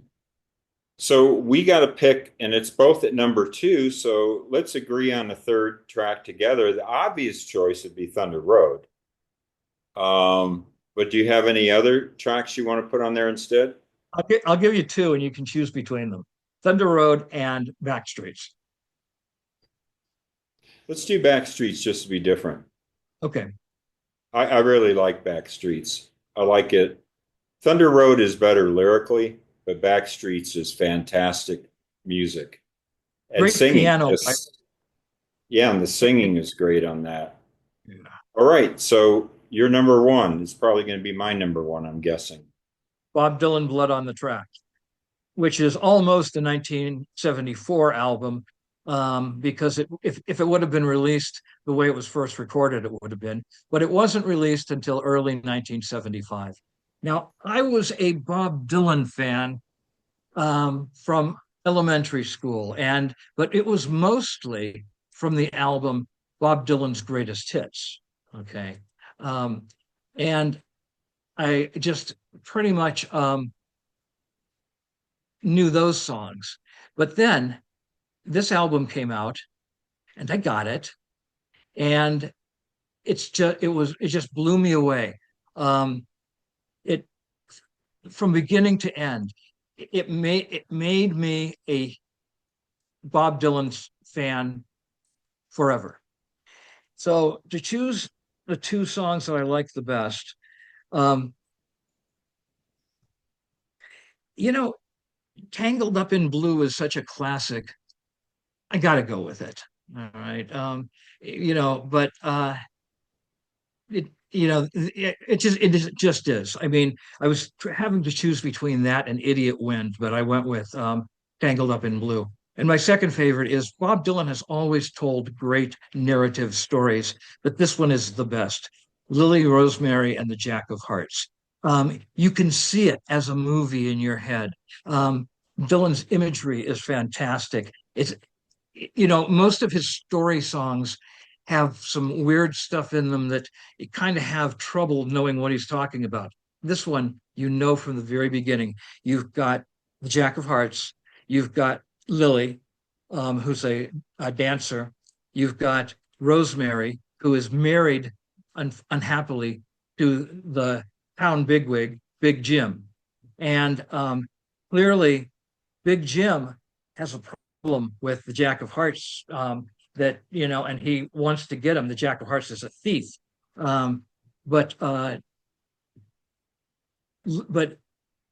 So we got to pick, and it's both at number two. So let's agree on a third track together. The obvious choice would be Thunder Road. But do you have any other tracks you want to put on there instead? I'll give you two, and you can choose between them: Thunder Road and Backstreets. Let's do Backstreets just to be different. Okay, I really like Backstreets. I like it. Thunder Road is better lyrically, but Backstreets is fantastic music. And great singing, piano. just yeah, and the singing is great on that. Yeah. All right, so your number one is probably going to be my number one, I'm guessing. Bob Dylan, Blood on the Track, which is almost a 1974 album, because if it would have been released the way it was first recorded, it would have been, but it wasn't released until early 1975. Now, I was a Bob Dylan fan from elementary school, but it was mostly from the album Bob Dylan's Greatest Hits. Okay, um, and I just pretty much knew those songs. But then this album came out and I got it. And it just blew me away. It From beginning to end, it made me a Bob Dylan fan forever. So to choose the two songs that I like the best, um, you know, Tangled Up in Blue is such a classic. I got to go with it. All right. But it just is. I mean, I was having to choose between that and Idiot Wind, but I went with Tangled Up in Blue. And my second favorite is Bob Dylan has always told great narrative stories, but this one is the best. Lily Rosemary and the Jack of Hearts. You can see it as a movie in your head. Dylan's imagery is fantastic. Most of his story songs have some weird stuff in them that you kind of have trouble knowing what he's talking about. This one, from the very beginning. You've got the Jack of Hearts, you've got Lily, who's a dancer, you've got Rosemary, who is married unhappily to the town bigwig, Big Jim. And clearly, Big Jim has a problem with the Jack of Hearts, and he wants to get him. The Jack of Hearts is a thief, um, but uh, but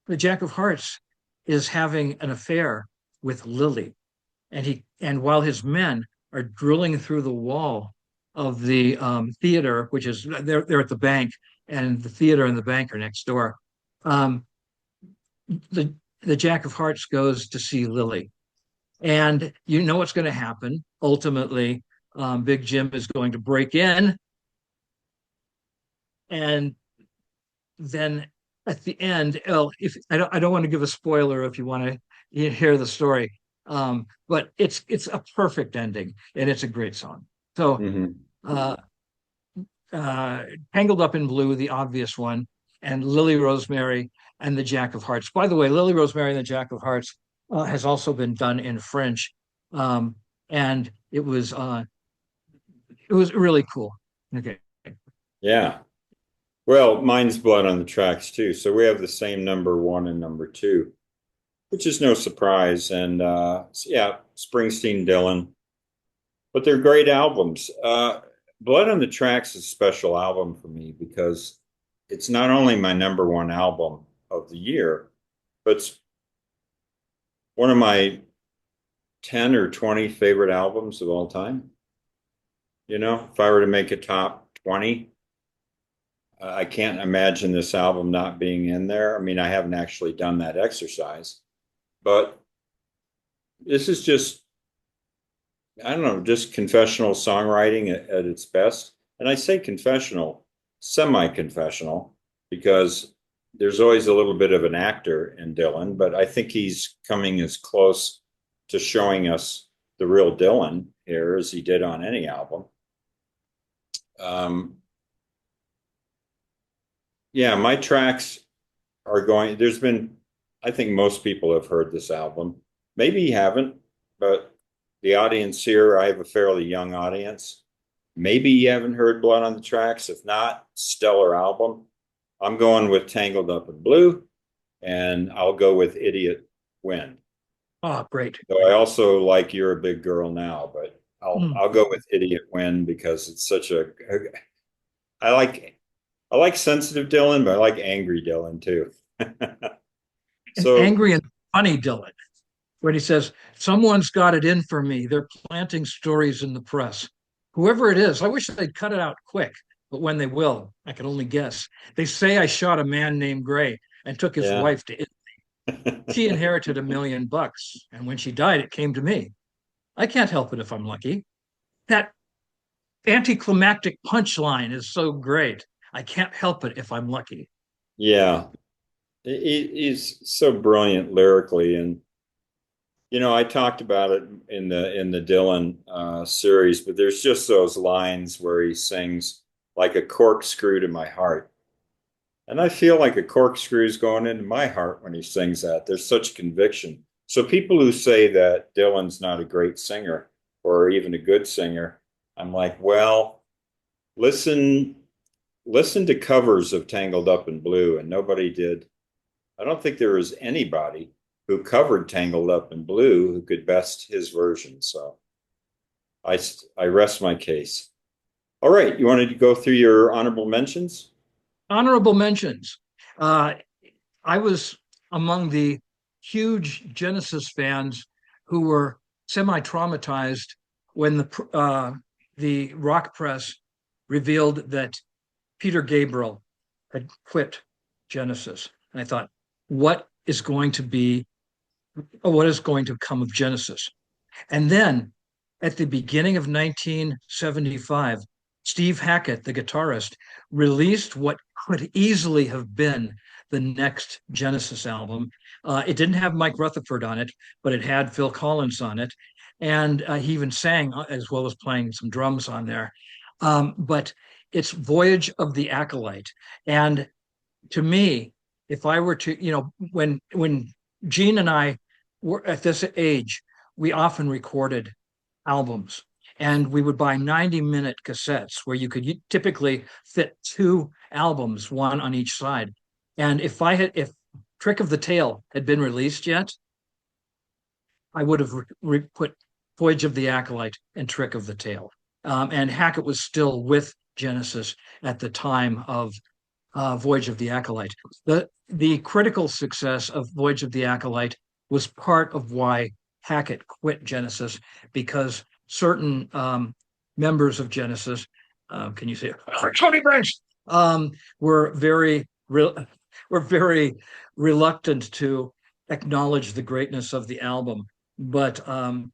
the Jack of Hearts is having an affair with Lily, and while his men are drilling through the wall of the theater, which is they're at the bank, and the theater and the bank are next door. Um, the the Jack of Hearts goes to see Lily, and you know what's going to happen. Ultimately, Big Jim is going to break in, and then at the end, well, if I don't want to give a spoiler if you want to hear the story, but it's a perfect ending, and it's a great song. So Mhm. uh, uh, Tangled Up in Blue, the obvious one, and Lily Rosemary and the Jack of Hearts. By the way, Lily Rosemary and the Jack of Hearts has also been done in French, um, and it was really cool. Okay. Yeah. Well, mine's Blood on the Tracks too. So we have the same number one and number two, which is no surprise. And yeah, Springsteen, Dylan, but they're great albums. Blood on the Tracks is a special album for me because it's not only my number one album of the year, but it's one of my 10 or 20 favorite albums of all time. You know, if I were to make a top 20, I can't imagine this album not being in there. I mean, I haven't actually done that exercise, but this is just, I don't know, just confessional songwriting at its best. And I say confessional, semi-confessional, because there's always a little bit of an actor in Dylan, but I think he's coming as close to showing us the real Dylan here as he did on any album. Um, yeah, my tracks are going, there's been, I think most people have heard this album. Maybe you haven't, but the audience here, I have a fairly young audience. Maybe you haven't heard Blood on the Tracks. If not, stellar album. I'm going with Tangled Up in Blue, and I'll go with Idiot Wind. Oh, great. So I also like You're a Big Girl Now, but I'll go with Idiot Wind because it's such a I like I like sensitive Dylan, but I like angry Dylan too. And So angry and funny Dylan, when he says, "Someone's got it in for me. They're planting stories in the press. Whoever it is, I wish they'd cut it out quick, but when they will, I can only guess. They say I shot a man named Gray and took his yeah. wife to Italy. She inherited $1 million, and when she died, it came to me. I can't help it if I'm lucky. That anticlimactic punchline is so great. I can't help it if I'm lucky." Yeah. He's so brilliant lyrically, and you know, I talked about it in the Dylan series, but there's just those lines where he sings like a corkscrew to my heart. And I feel like a corkscrew is going into my heart when he sings that. There's such conviction. So people who say that Dylan's not a great singer or even a good singer, I'm like, well, listen, listen to covers of Tangled Up in Blue, and nobody did. I don't think there was anybody who covered Tangled Up in Blue who could best his version. So I I rest my case. All right, you wanted to go through your honorable mentions? Honorable mentions. Uh, I was among the huge Genesis fans who were semi-traumatized when the rock press revealed that Peter Gabriel had quit Genesis. And I thought, what is going to be, what is going to come of Genesis? And then at the beginning of 1975, Steve Hackett, the guitarist, released what could easily have been the next Genesis album. It didn't have Mike Rutherford on it, but it had Phil Collins on it. And he even sang as well as playing some drums on there. But it's Voyage of the Acolyte. And to me, if I were to, when Gene and I were at this age, we often recorded albums and we would buy 90-minute cassettes where you could typically fit two albums, one on each side. And if Trick of the Tail had been released yet, I would have put Voyage of the Acolyte and Trick of the Tail. And Hackett was still with Genesis at the time of Voyage of the Acolyte. The critical success of Voyage of the Acolyte was part of why Hackett quit Genesis, because certain members of Genesis, can you say Tony Banks, were were very reluctant to acknowledge the greatness of the album, but and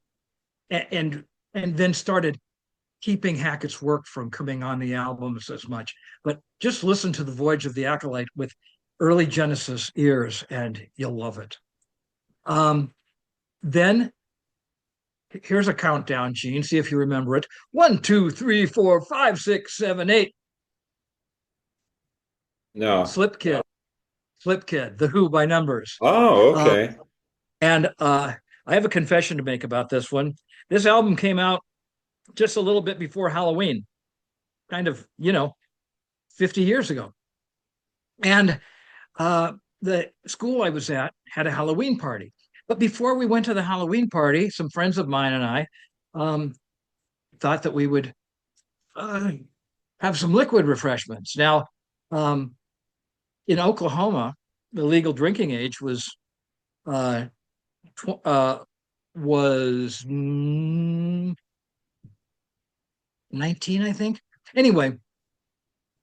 then started keeping Hackett's work from coming on the albums as much. But just listen to the Voyage of the Acolyte with early Genesis ears, and you'll love it. Then here's a countdown, Gene. See if you remember it. 1, 2, 3, 4, 5, 6, 7, 8. No. Slip Kid, Slip Kid, The Who by Numbers. Oh, Uh, okay. and I have a confession to make about this one. This album came out just a little bit before Halloween, kind of, 50 years ago. And the school I was at had a Halloween party. But before we went to the Halloween party, some friends of mine and I um, thought that we would uh, have some liquid refreshments. Now, um, in Oklahoma, the legal drinking age uh, was 19, I think. Anyway,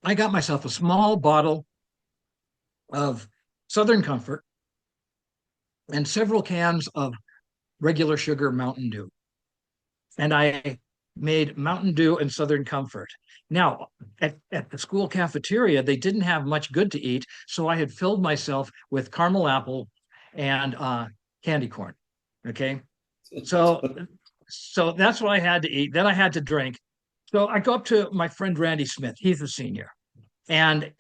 I got myself a small bottle of Southern Comfort and several cans of regular sugar Mountain Dew. And I made Mountain Dew and Southern Comfort. Now, at the school cafeteria, they didn't have much good to eat. So I had filled myself with caramel apple and candy corn. Okay. So, so that's what I had to eat. Then I had to drink. So I go up to my friend Randy Smith. He's a senior. And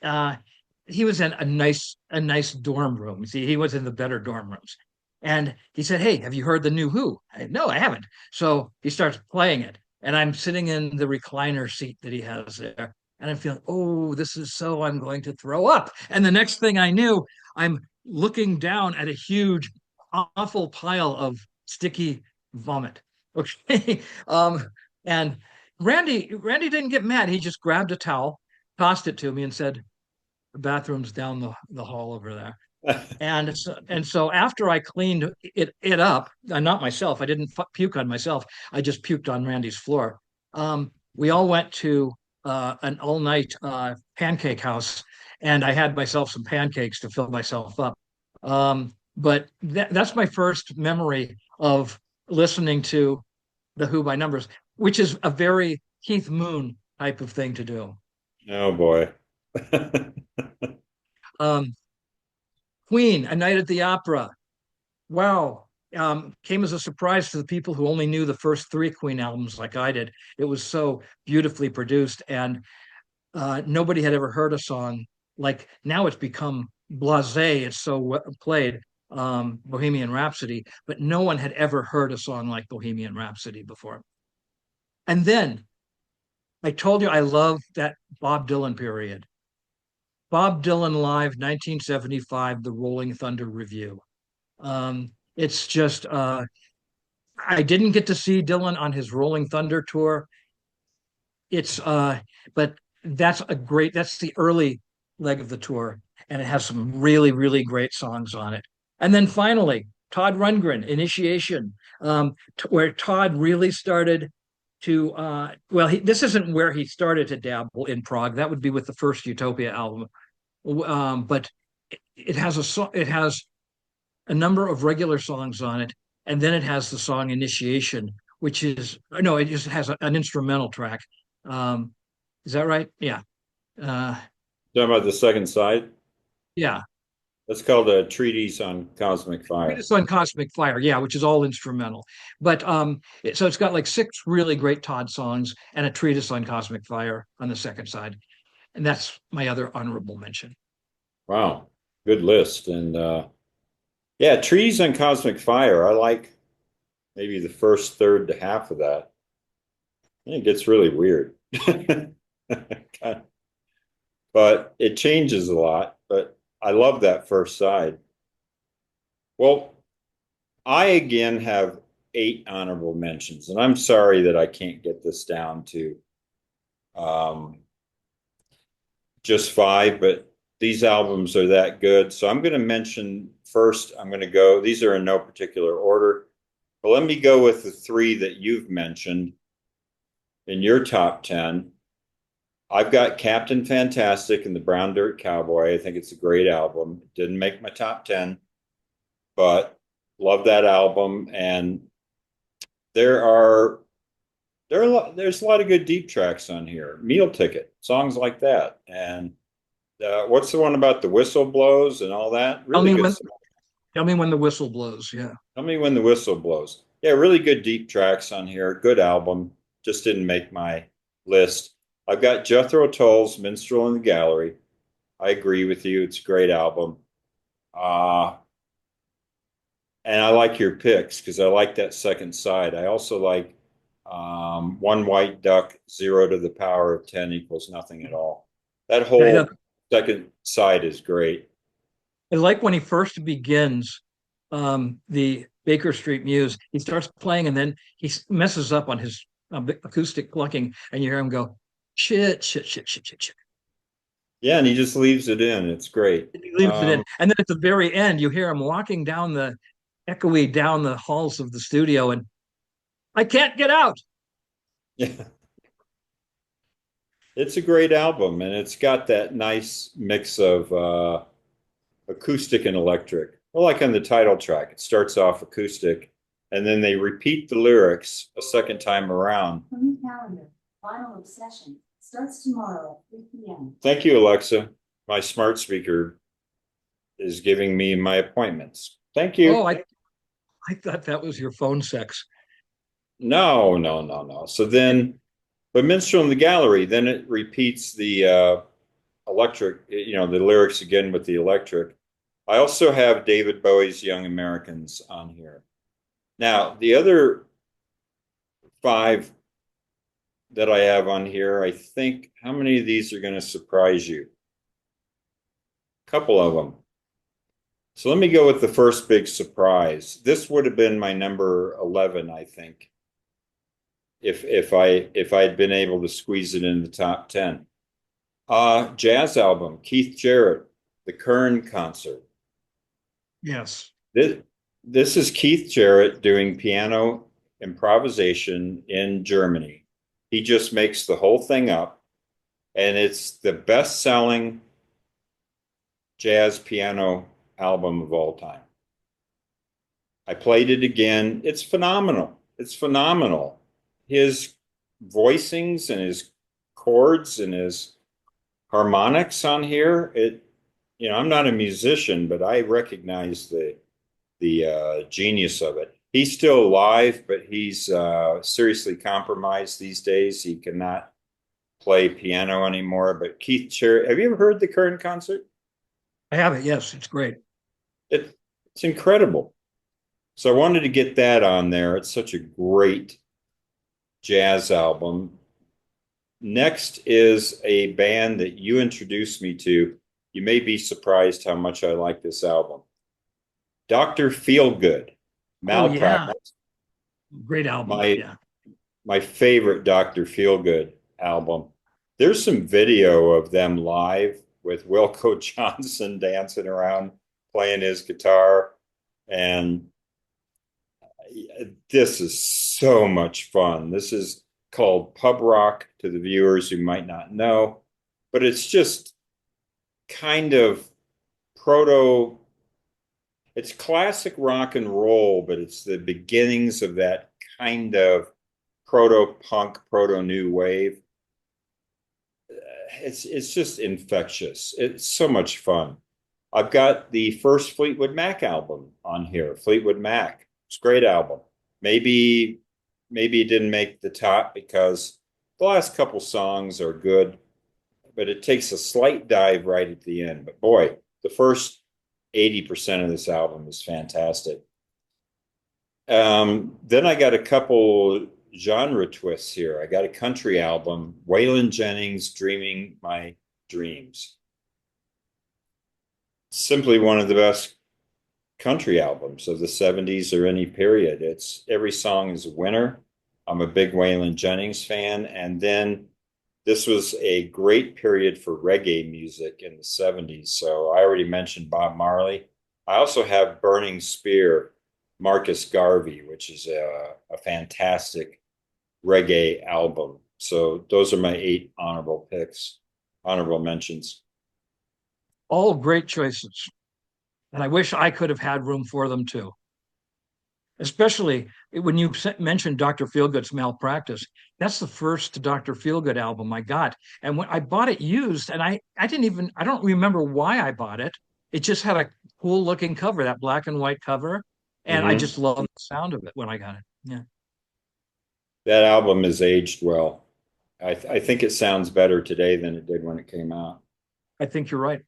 he was in a nice dorm room. See, he was in the better dorm rooms. And he said, "Hey, have you heard the new Who?" No, I haven't. So he starts playing it, and I'm sitting in the recliner seat that he has there, and I'm feeling, oh, this is so I'm going to throw up. And the next thing I knew, I'm looking down at a huge, awful pile of sticky vomit. Okay, and Randy didn't get mad. He just grabbed a towel, tossed it to me, and said, "The bathroom's down the hall over there." And so after I cleaned it up, not myself, I didn't puke on myself. I just puked on Randy's floor. We all went to an all night pancake house, and I had myself some pancakes to fill myself up. But that's my first memory of listening to the Who by Numbers, which is a very Keith Moon type of thing to do. Oh boy. Um, Queen, A Night at the Opera. Wow. Came as a surprise to the people who only knew the first three Queen albums like I did. It was so beautifully produced, and nobody had ever heard a song like now it's become blasé. It's so played, Bohemian Rhapsody, but no one had ever heard a song like Bohemian Rhapsody before. And then I told you I love that Bob Dylan period. Bob Dylan Live 1975, the Rolling Thunder Review. It's just I didn't get to see Dylan on his Rolling Thunder tour. It's but that's the early leg of the tour, and it has some really, really great songs on it. And then finally, Todd Rundgren, Initiation, where Todd really started to well, this isn't where he started to dabble in prog. That would be with the first Utopia album. But it has a number of regular songs on it, and then it has the song Initiation, which is no, it just has an instrumental track. Um, is that right? Yeah. Uh, Talking about the second side? yeah. That's called a treatise on cosmic fire. Treatise on Cosmic Fire, yeah, which is all instrumental. But so it's got like six really great Todd songs and a treatise on Cosmic Fire on the second side. And that's my other honorable mention. Wow. Good list. And yeah, treatise on cosmic fire. I like maybe the first third to half of that. And it gets really weird. But it changes a lot. But I love that first side. Well, I again have 8 honorable mentions, and I'm sorry that I can't get this down to um, just 5, but these albums are that good. So I'm going to mention first, I'm going to go, these are in no particular order, but let me go with the 3 that you've mentioned in your top 10. I've got Captain Fantastic and the Brown Dirt Cowboy. I think it's a great album. It didn't make my top 10, but love that album. And there are there's a lot of good deep tracks on here. Meal Ticket, songs like that. And what's the one about the whistle blows and all that? Tell Really me good when song. tell me when the whistle blows. Yeah. Tell me when the whistle blows. Yeah, really good deep tracks on here. Good album. Just didn't make my list. I've got Jethro Tull's Minstrel in the Gallery. I agree with you. It's a great album. Uh, and I like your picks because I like that second side. I also like One White Duck, 0 to the power of 10 equals nothing at all. That I, whole second side is great. I like when he first begins the Baker Street Muse. He starts playing and then he messes up on his acoustic plucking, and you hear him go, shit, shit, shit, shit, shit, shit. Yeah, and he just leaves it in. It's great. And he leaves it in. And then at the very end, you hear him walking down the echoey down the halls of the studio, and I can't get out. Yeah, it's a great album, and it's got that nice mix of acoustic and electric. Well, like on the title track, it starts off acoustic, and then they repeat the lyrics a second time around. From the calendar, final obsession starts tomorrow at 3 p.m. Thank you, Alexa. My smart speaker is giving me my appointments. Thank Oh, you. I thought that was your phone sex. No, no, no, no. So then, but Minstrel in the Gallery, then it repeats the electric, the lyrics again with the electric. I also have David Bowie's Young Americans on here. Now, the other five that I have on here, I think, how many of these are going to surprise you? A couple of them. So let me go with the first big surprise. This would have been my number 11, I think, if I'd been able to squeeze it in the top 10. Jazz album, Keith Jarrett, the Kern concert. Yes. This, this is Keith Jarrett doing piano improvisation in Germany. He just makes the whole thing up, and it's the best-selling jazz piano album of all time. I played it again. It's phenomenal. It's phenomenal. His voicings and his chords and his harmonics on here, I'm not a musician, but I recognize the genius of it. He's still alive, but he's seriously compromised these days. He cannot play piano anymore. But Keith Cherry, have you ever heard the current concert? I have it. Yes, it's great. It, it's incredible. So I wanted to get that on there. It's such a great jazz album. Next is a band that you introduced me to. You may be surprised how much I like this album. Dr. Feelgood, Oh yeah, Malpractice. great album. My Yeah. my favorite Dr. Feelgood album. There's some video of them live with Wilco Johnson dancing around playing his guitar, and this is so much fun. This is called pub rock to the viewers who might not know, but it's just kind of proto, it's classic rock and roll, but it's the beginnings of that kind of proto punk, proto new wave. It's just infectious. It's so much fun. I've got the first Fleetwood Mac album on here. Fleetwood Mac. It's a great album. Maybe it didn't make the top because the last couple songs are good, but it takes a slight dive right at the end. But boy, the first 80% of this album is fantastic. Then I got a couple genre twists here. I got a country album, Waylon Jennings, Dreaming My Dreams. Simply one of the best country albums of the 70s or any period. It's every song is a winner. I'm a big Waylon Jennings fan. And then this was a great period for reggae music in the 70s. So I already mentioned Bob Marley. I also have Burning Spear, Marcus Garvey, which is a fantastic reggae album. So those are my 8 honorable picks, honorable mentions. All great choices. And I wish I could have had room for them too. Especially when you mentioned Dr. Feelgood's Malpractice. That's the first Dr. Feelgood album I got. And when I bought it used, and I don't remember why I bought it. It just had a cool looking cover, that black and white cover. And I Mm-hmm. just loved the sound of it when I got it. Yeah. That album has aged well. I think it sounds better today than it did when it came out. I think you're right.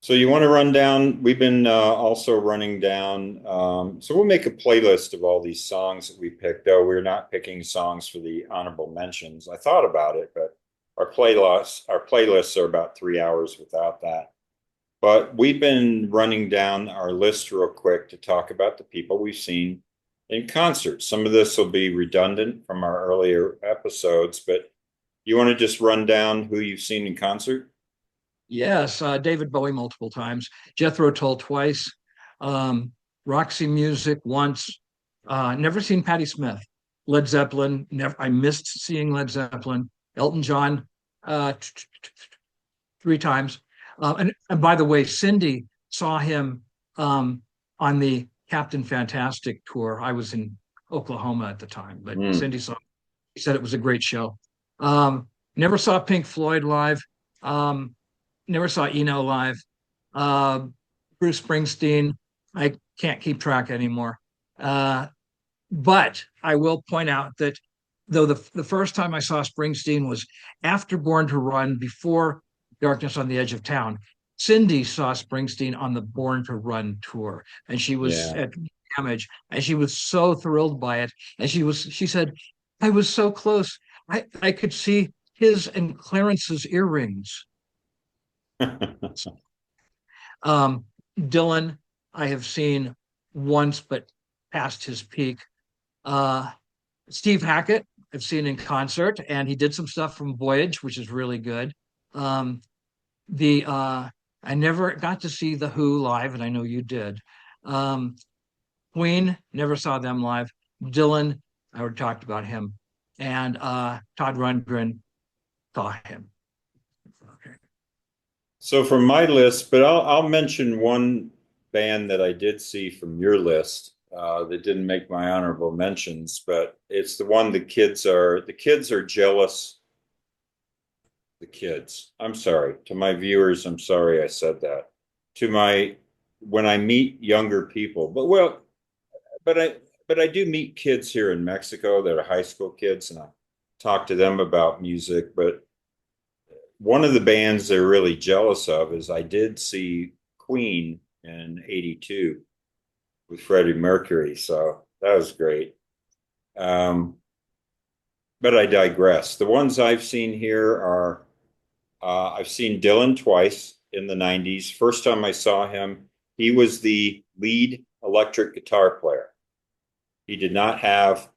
So you want to run down, we've been also running down, so we'll make a playlist of all these songs that we picked, though we're not picking songs for the honorable mentions. I thought about it, but our playlists are about 3 hours without that. But we've been running down our list real quick to talk about the people we've seen in concert. Some of this will be redundant from our earlier episodes, but you want to just run down who you've seen in concert? Yes, David Bowie multiple times, Jethro Tull twice, Roxy Music once. Never seen Patti Smith. Led Zeppelin. Never. I missed seeing Led Zeppelin. Elton John, 3 times. And by the way, Cindy saw him on the Captain Fantastic tour. I was in Oklahoma at the time, but Cindy saw. He said it was a great show. Never saw Pink Floyd live. Um, Never saw Eno live. Uh, Bruce Springsteen, I can't keep track anymore. Uh, but I will point out that though the first time I saw Springsteen was after Born to Run, before Darkness on the Edge of Town, Cindy saw Springsteen on the Born to Run tour, and she was Yeah. at Damage, and she was so thrilled by it. And she said, I was so close. I could see his and Clarence's earrings. Um, Dylan, I have seen once, but past his peak. Uh, Steve Hackett, I've seen in concert, and he did some stuff from Voyage, which is really good. Um, the I never got to see the Who live, and I know you did. Um, Queen, never saw them live. Dylan, I already talked about him, and Todd Rundgren saw him. Okay. So from my list, but I'll mention one band that I did see from your list that didn't make my honorable mentions, but it's the one the kids are jealous. The kids. I'm sorry to my viewers. I'm sorry I said that. To my when I meet younger people, but I do meet kids here in Mexico that are high school kids, and I talk to them about music, but one of the bands they're really jealous of is I did see Queen in '82 with Freddie Mercury, so that was great. Um, but I digress. The ones I've seen here are I've seen Dylan twice in the '90s. First time I saw him, he was the lead electric guitar player. He did not have,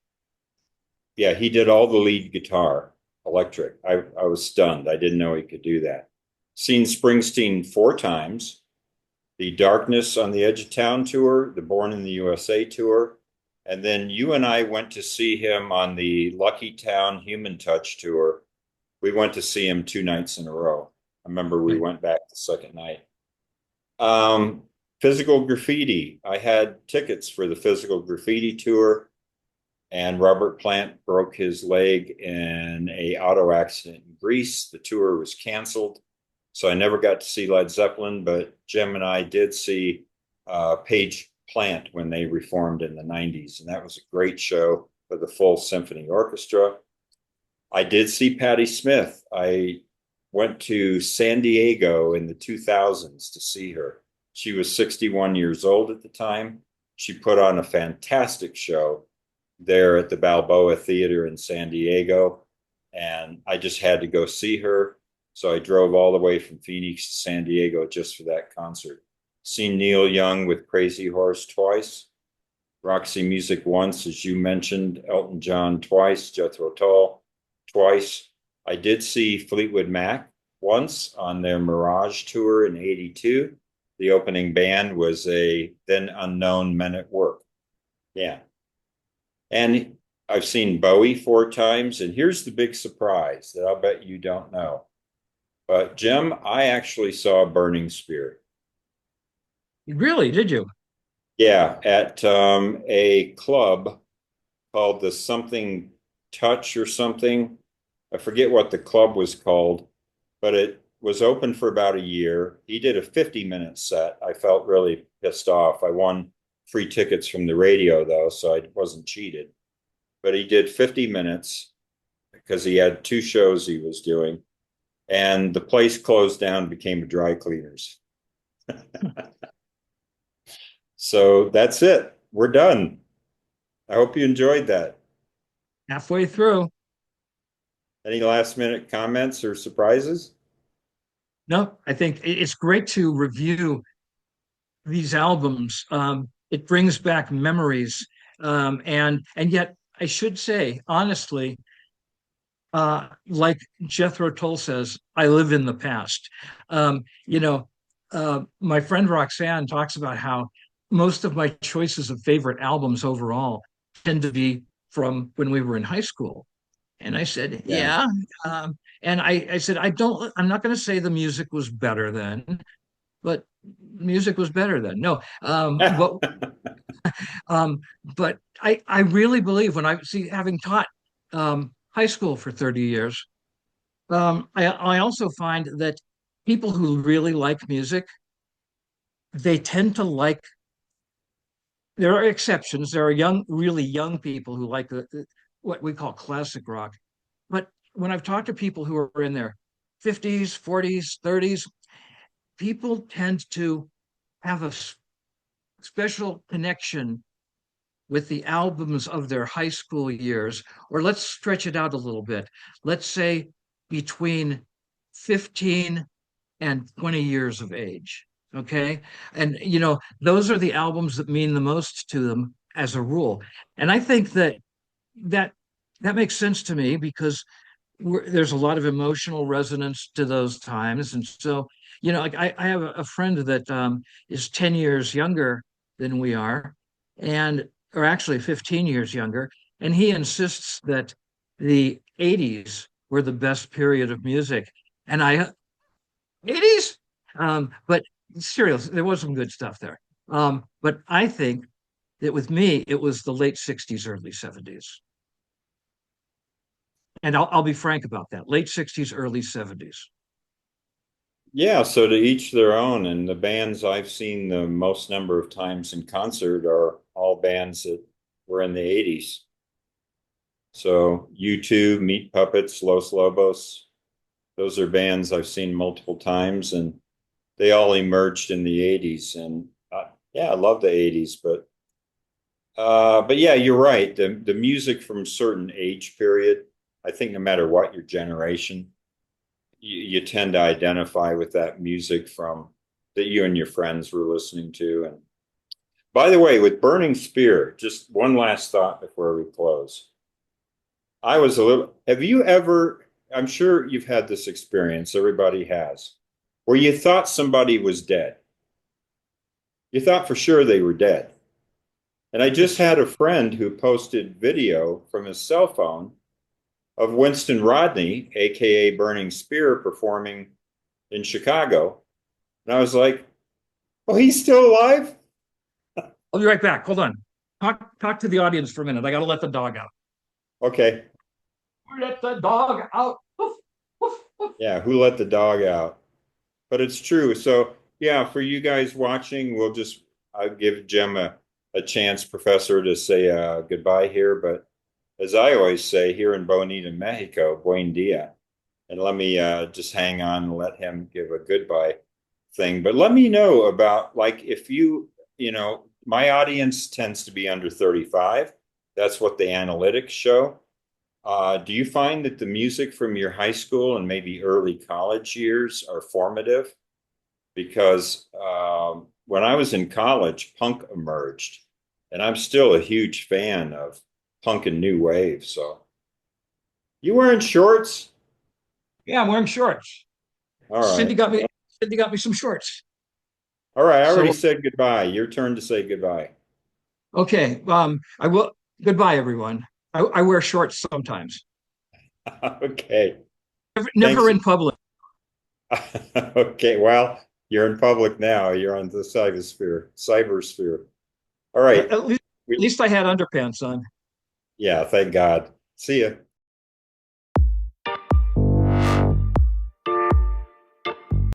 yeah, he did all the lead guitar electric. I was stunned. I didn't know he could do that. Seen Springsteen 4 times, the Darkness on the Edge of Town tour, the Born in the USA tour, and then you and I went to see him on the Lucky Town Human Touch tour. We went to see him 2 nights in a row. I remember we went back the second night. Um, Physical Graffiti. I had tickets for the Physical Graffiti tour, and Robert Plant broke his leg in a auto accident in Greece. The tour was canceled, so I never got to see Led Zeppelin, but Jim and I did see Page Plant when they reformed in the '90s, and that was a great show with a full symphony orchestra. I did see Patti Smith. I went to San Diego in the 2000s to see her. She was 61 years old at the time. She put on a fantastic show there at the Balboa Theater in San Diego, and I just had to go see her. So I drove all the way from Phoenix to San Diego just for that concert. Seen Neil Young with Crazy Horse twice, Roxy Music once, as you mentioned, Elton John twice, Jethro Tull twice. I did see Fleetwood Mac once on their Mirage tour in '82. The opening band was a then unknown Men at Work. Yeah. And I've seen Bowie 4 times. And here's the big surprise that I'll bet you don't know. But Jim, I actually saw Burning Spear. Really? Did you? Yeah, at a club called the Something Touch or something. I forget what the club was called, but it was open for about a year. He did a 50-minute set. I felt really pissed off. I won free tickets from the radio, though, so I wasn't cheated. But he did 50 minutes because he had 2 shows he was doing. and the place closed down, became a dry cleaners. So that's it. We're done. I hope you enjoyed that. Halfway through. Any last minute comments or surprises? No, I think it's great to review these albums. It brings back memories, and yet I should say honestly, like Jethro Tull says, I live in the past. You know, my friend Roxanne talks about how most of my choices of favorite albums overall tend to be from when we were in high school. And I said, Yeah. yeah. And I said, I'm not going to say the music was better then, but music was better then. No, um, but I really believe when I see having taught high school for 30 years, I also find that people who really like music, they tend to like, there are exceptions. There are really young people who like what we call classic rock. But when I've talked to people who are in their 50s, 40s, 30s, people tend to have a special connection with the albums of their high school years, or let's stretch it out a little bit. Let's say between 15 and 20 years of age. Okay. And, those are the albums that mean the most to them as a rule. And I think that that makes sense to me because there's a lot of emotional resonance to those times. And so, like I have a friend that is 10 years younger than we are, and or actually 15 years younger, and he insists that the 80s were the best period of music. And 80s? But seriously, there was some good stuff there. But I think that with me, it was the late 60s, early 70s. And I'll be frank about that. Late 60s, early 70s. Yeah, so to each their own. And the bands I've seen the most number of times in concert are all bands that were in the 80s. So U2, Meat Puppets, Los Lobos, those are bands I've seen multiple times, and they all emerged in the 80s. And yeah, I love the 80s, but yeah, you're right. The music from a certain age period, I think no matter what your generation, you tend to identify with that music from that you and your friends were listening to. And by the way, with Burning Spear, just one last thought before we close. Have you ever, I'm sure you've had this experience, everybody has, where you thought somebody was dead. You thought for sure they were dead. And I just had a friend who posted video from his cell phone of Winston Rodney, aka Burning Spear, performing in Chicago. And I was like, oh, he's still alive? I'll be right back. Hold on. Talk to the audience for a minute. I got to let the dog out. Okay. Let the dog out. Woof, woof, woof. Yeah, who let the dog out? But it's true. So yeah, for you guys watching, I'll give Jim a chance, Professor, to say goodbye here. But as I always say, here in Bonita, Mexico, buen dia. And let me just hang on and let him give a goodbye thing. But let me know about, like, if my audience tends to be under 35. That's what the analytics show. Do you find that the music from your high school and maybe early college years are formative? Because when I was in college, punk emerged, and I'm still a huge fan of punk and new wave. So, you wearing shorts? Yeah, I'm wearing shorts. All Cindy right. got me. Cindy got me some shorts. All right. I already So said goodbye. Your turn to say goodbye. okay. I will. Goodbye, everyone. I wear shorts sometimes. Okay. Never Thanks. in public. Okay. Well, you're in public now. You're on the cybersphere. All right. At least I had underpants on. Yeah. Thank God. See ya.